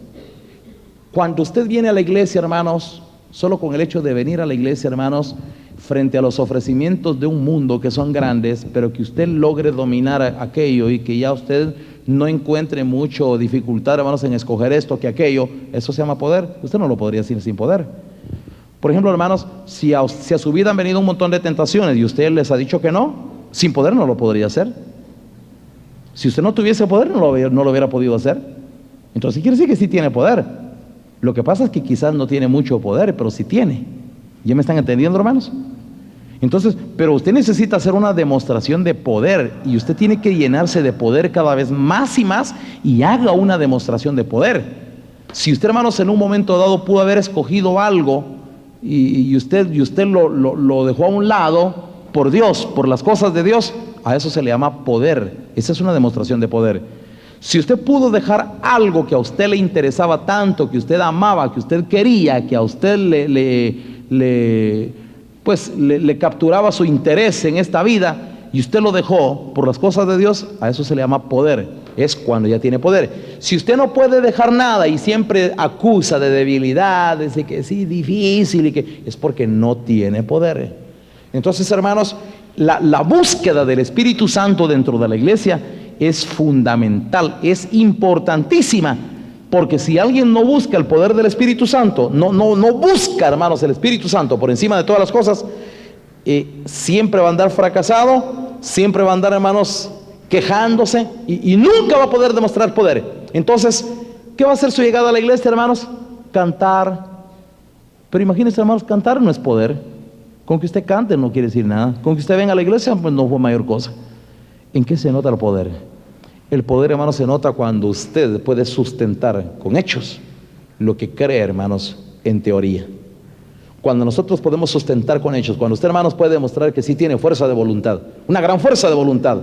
Cuando usted viene a la iglesia, hermanos, solo con el hecho de venir a la iglesia, hermanos, frente a los ofrecimientos de un mundo que son grandes, pero que usted logre dominar aquello y que ya usted no encuentre mucho dificultad, hermanos, en escoger esto que aquello, eso se llama poder. Usted no lo podría decir sin poder. Por ejemplo, hermanos, si a su vida han venido un montón de tentaciones y usted les ha dicho que no, sin poder no lo podría hacer. Si usted no tuviese poder, no lo hubiera podido hacer. Entonces quiere decir que sí tiene poder. Lo que pasa es que quizás no tiene mucho poder, pero sí tiene. ¿Ya me están entendiendo, hermanos? Entonces, pero usted necesita hacer una demostración de poder, y usted tiene que llenarse de poder cada vez más y más, y haga una demostración de poder. Si usted, hermanos, en un momento dado pudo haber escogido algo y usted lo dejó a un lado por Dios, por las cosas de Dios, a eso se le llama poder. Esa es una demostración de poder. Si usted pudo dejar algo que a usted le interesaba tanto, que usted amaba, que usted quería, que a usted le capturaba su interés en esta vida, y usted lo dejó por las cosas de Dios, a eso se le llama poder. Es cuando ya tiene poder. Si usted no puede dejar nada y siempre acusa de debilidad, de que sí, difícil, y que es porque no tiene poder. Entonces, hermanos, la búsqueda del Espíritu Santo dentro de la iglesia es fundamental, es importantísima. Porque si alguien no busca el poder del Espíritu Santo, no busca, hermanos, el Espíritu Santo por encima de todas las cosas, siempre va a andar fracasado, siempre va a andar, hermanos, quejándose, y nunca va a poder demostrar poder. Entonces, ¿qué va a hacer su llegada a la iglesia, hermanos? Cantar. Pero imagínense, hermanos, cantar no es poder. Con que usted cante no quiere decir nada. Con que usted venga a la iglesia, pues no fue mayor cosa. ¿En qué se nota el poder? El poder, hermanos, se nota cuando usted puede sustentar con hechos lo que cree, hermanos, en teoría. Cuando nosotros podemos sustentar con hechos, cuando usted, hermanos, puede demostrar que sí tiene fuerza de voluntad, una gran fuerza de voluntad.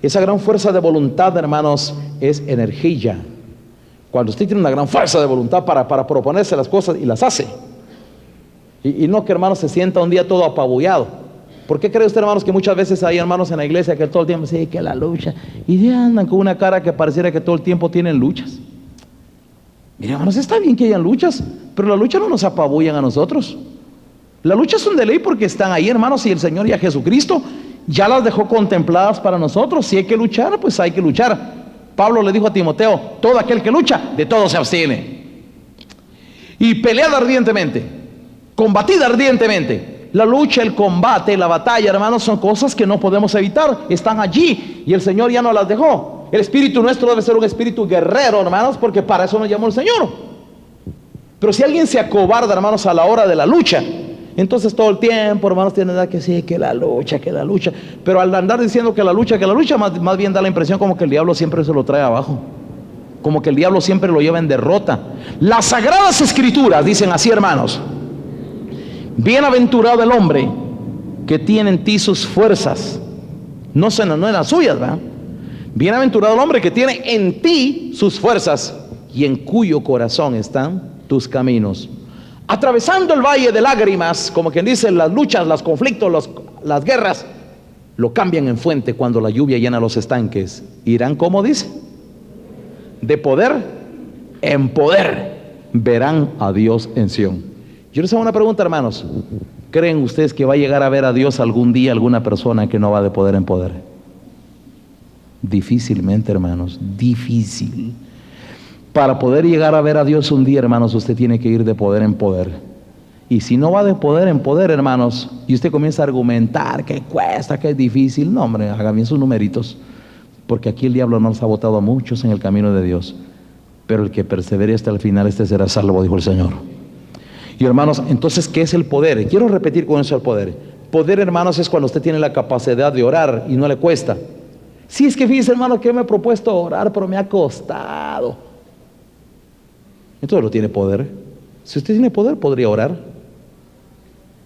Esa gran fuerza de voluntad, hermanos, es energía. Cuando usted tiene una gran fuerza de voluntad para proponerse las cosas y las hace. Y no que, hermanos, se sienta un día todo apabullado. ¿Por qué cree usted, hermanos, que muchas veces hay hermanos en la iglesia que todo el tiempo sí, que la lucha, y ya andan con una cara que pareciera que todo el tiempo tienen luchas? Mire, hermanos, está bien que hayan luchas, pero las luchas no nos apabullan a nosotros. Las luchas son de ley porque están ahí, hermanos, y el Señor y a Jesucristo ya las dejó contempladas para nosotros. Si hay que luchar, pues hay que luchar. Pablo le dijo a Timoteo: todo aquel que lucha, de todo se abstiene. Y pelead ardientemente, combatid ardientemente. La lucha, el combate, la batalla, hermanos, son cosas que no podemos evitar. Están allí y el Señor ya nos las dejó. El espíritu nuestro debe ser un espíritu guerrero, hermanos, porque para eso nos llamó el Señor. Pero si alguien se acobarda, hermanos, a la hora de la lucha, entonces todo el tiempo, hermanos, tiene que sí, que la lucha. Pero al andar diciendo que la lucha, más bien da la impresión como que el diablo siempre se lo trae abajo. Como que el diablo siempre lo lleva en derrota. Las sagradas escrituras dicen así, hermanos: bienaventurado el hombre que tiene en ti sus fuerzas. No eran suyas, ¿verdad? Bienaventurado el hombre que tiene en ti sus fuerzas y en cuyo corazón están tus caminos. Atravesando el valle de lágrimas, como quien dice, las luchas, los conflictos, las guerras, lo cambian en fuente cuando la lluvia llena los estanques. Irán, como dice, de poder en poder, verán a Dios en Sión. Yo les hago una pregunta, hermanos: ¿creen ustedes que va a llegar a ver a Dios algún día alguna persona que no va de poder en poder? Difícilmente, hermanos, difícil. Para poder llegar a ver a Dios un día, hermanos, usted tiene que ir de poder en poder. Y si no va de poder en poder, hermanos, y usted comienza a argumentar que cuesta, que es difícil, no, hombre, haga bien sus numeritos, porque aquí el diablo nos ha botado a muchos en el camino de Dios. Pero el que persevere hasta el final, este será salvo, dijo el Señor. Y hermanos, entonces, ¿qué es el poder? Quiero repetir con eso el poder. Poder, hermanos, es cuando usted tiene la capacidad de orar y no le cuesta. Sí, es que fíjese, hermano, que me he propuesto orar, pero me ha costado. Entonces no tiene poder. Si usted tiene poder, podría orar.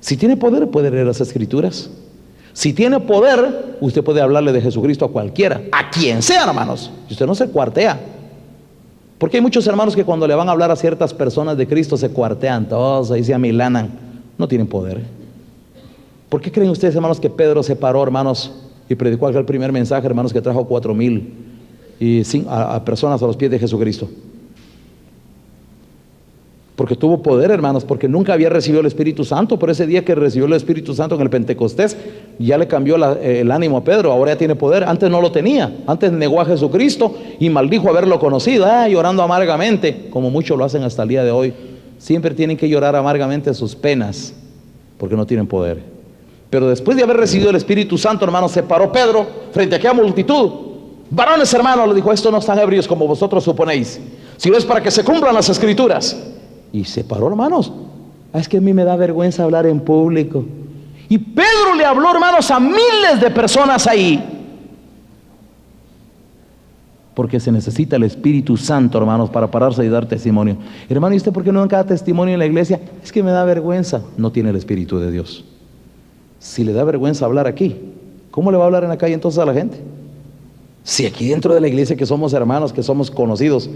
Si tiene poder, puede leer las escrituras. Si tiene poder, usted puede hablarle de Jesucristo a cualquiera, a quien sea, hermanos. Y usted no se cuartea. Porque hay muchos hermanos que cuando le van a hablar a ciertas personas de Cristo se cuartean todos, ahí se amilanan. No tienen poder. ¿Por qué creen ustedes, hermanos, que Pedro se paró, hermanos, y predicó aquel primer mensaje, hermanos, que trajo 4,000 a personas a los pies de Jesucristo? Porque tuvo poder, hermanos, porque nunca había recibido el Espíritu Santo. Por ese día que recibió el Espíritu Santo en el Pentecostés, ya le cambió el ánimo a Pedro. Ahora ya tiene poder. Antes no lo tenía. Antes negó a Jesucristo y maldijo haberlo conocido, llorando amargamente, como muchos lo hacen hasta el día de hoy. Siempre tienen que llorar amargamente sus penas, porque no tienen poder. Pero después de haber recibido el Espíritu Santo, hermanos, se paró Pedro frente a aquella multitud. Varones, hermanos, le dijo: estos no están ebrios como vosotros suponéis, sino es para que se cumplan las escrituras. Y se paró, hermanos. Es que a mí me da vergüenza hablar en público. Y Pedro le habló, hermanos, a miles de personas ahí. Porque se necesita el Espíritu Santo, hermanos, para pararse y dar testimonio. Hermano, ¿y usted por qué no da testimonio en la iglesia? Es que me da vergüenza. No tiene el Espíritu de Dios. Si le da vergüenza hablar aquí, ¿cómo le va a hablar en la calle entonces a la gente? Si aquí dentro de la iglesia, que somos hermanos, que somos conocidos,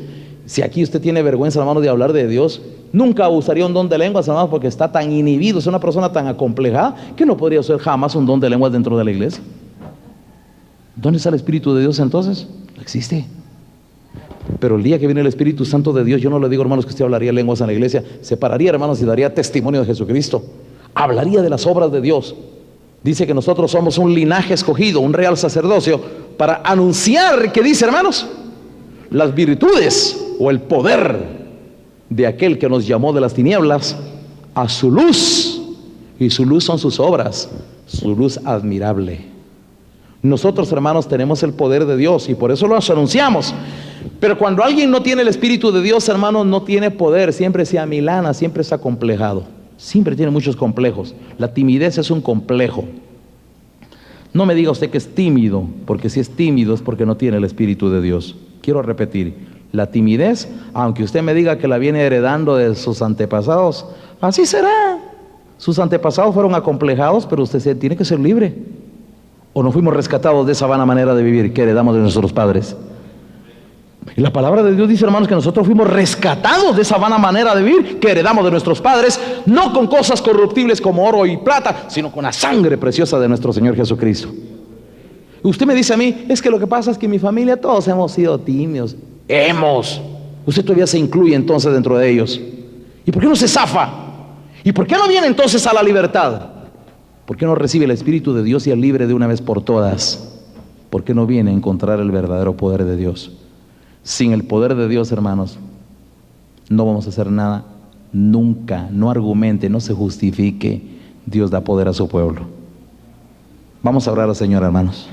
si aquí usted tiene vergüenza, hermano, de hablar de Dios, nunca usaría un don de lenguas, hermanos, porque está tan inhibido, es una persona tan acomplejada que no podría usar jamás un don de lenguas dentro de la iglesia. ¿Dónde está el Espíritu de Dios entonces? No existe. Pero el día que viene el Espíritu Santo de Dios, yo no le digo, hermanos, que usted hablaría lenguas en la iglesia, se pararía, hermanos, y daría testimonio de Jesucristo. Hablaría de las obras de Dios. Dice que nosotros somos un linaje escogido, un real sacerdocio, para anunciar, ¿qué dice, hermanos? Las virtudes o el poder de aquel que nos llamó de las tinieblas a su luz. Y su luz son sus obras, su luz admirable. Nosotros, hermanos, tenemos el poder de Dios y por eso los anunciamos. Pero cuando alguien no tiene el Espíritu de Dios, hermanos, no tiene poder, siempre se amilana, siempre está acomplejado, siempre tiene muchos complejos. La timidez es un complejo. No me diga usted que es tímido, porque si es tímido es porque no tiene el Espíritu de Dios. Quiero repetir, la timidez, aunque usted me diga que la viene heredando de sus antepasados, así será. Sus antepasados fueron acomplejados, pero usted tiene que ser libre. ¿O no fuimos rescatados de esa vana manera de vivir que heredamos de nuestros padres? Y la palabra de Dios dice, hermanos, que nosotros fuimos rescatados de esa vana manera de vivir que heredamos de nuestros padres, no con cosas corruptibles como oro y plata, sino con la sangre preciosa de nuestro Señor Jesucristo. Usted me dice a mí, es que lo que pasa es que en mi familia todos hemos sido tímidos. Usted todavía se incluye entonces dentro de ellos. ¿Y por qué no se zafa? ¿Y por qué no viene entonces a la libertad? ¿Por qué no recibe el Espíritu de Dios y es libre de una vez por todas? ¿Por qué no viene a encontrar el verdadero poder de Dios? Sin el poder de Dios, hermanos, no vamos a hacer nada nunca. No argumente, no se justifique. Dios da poder a su pueblo. Vamos a orar al Señor, hermanos.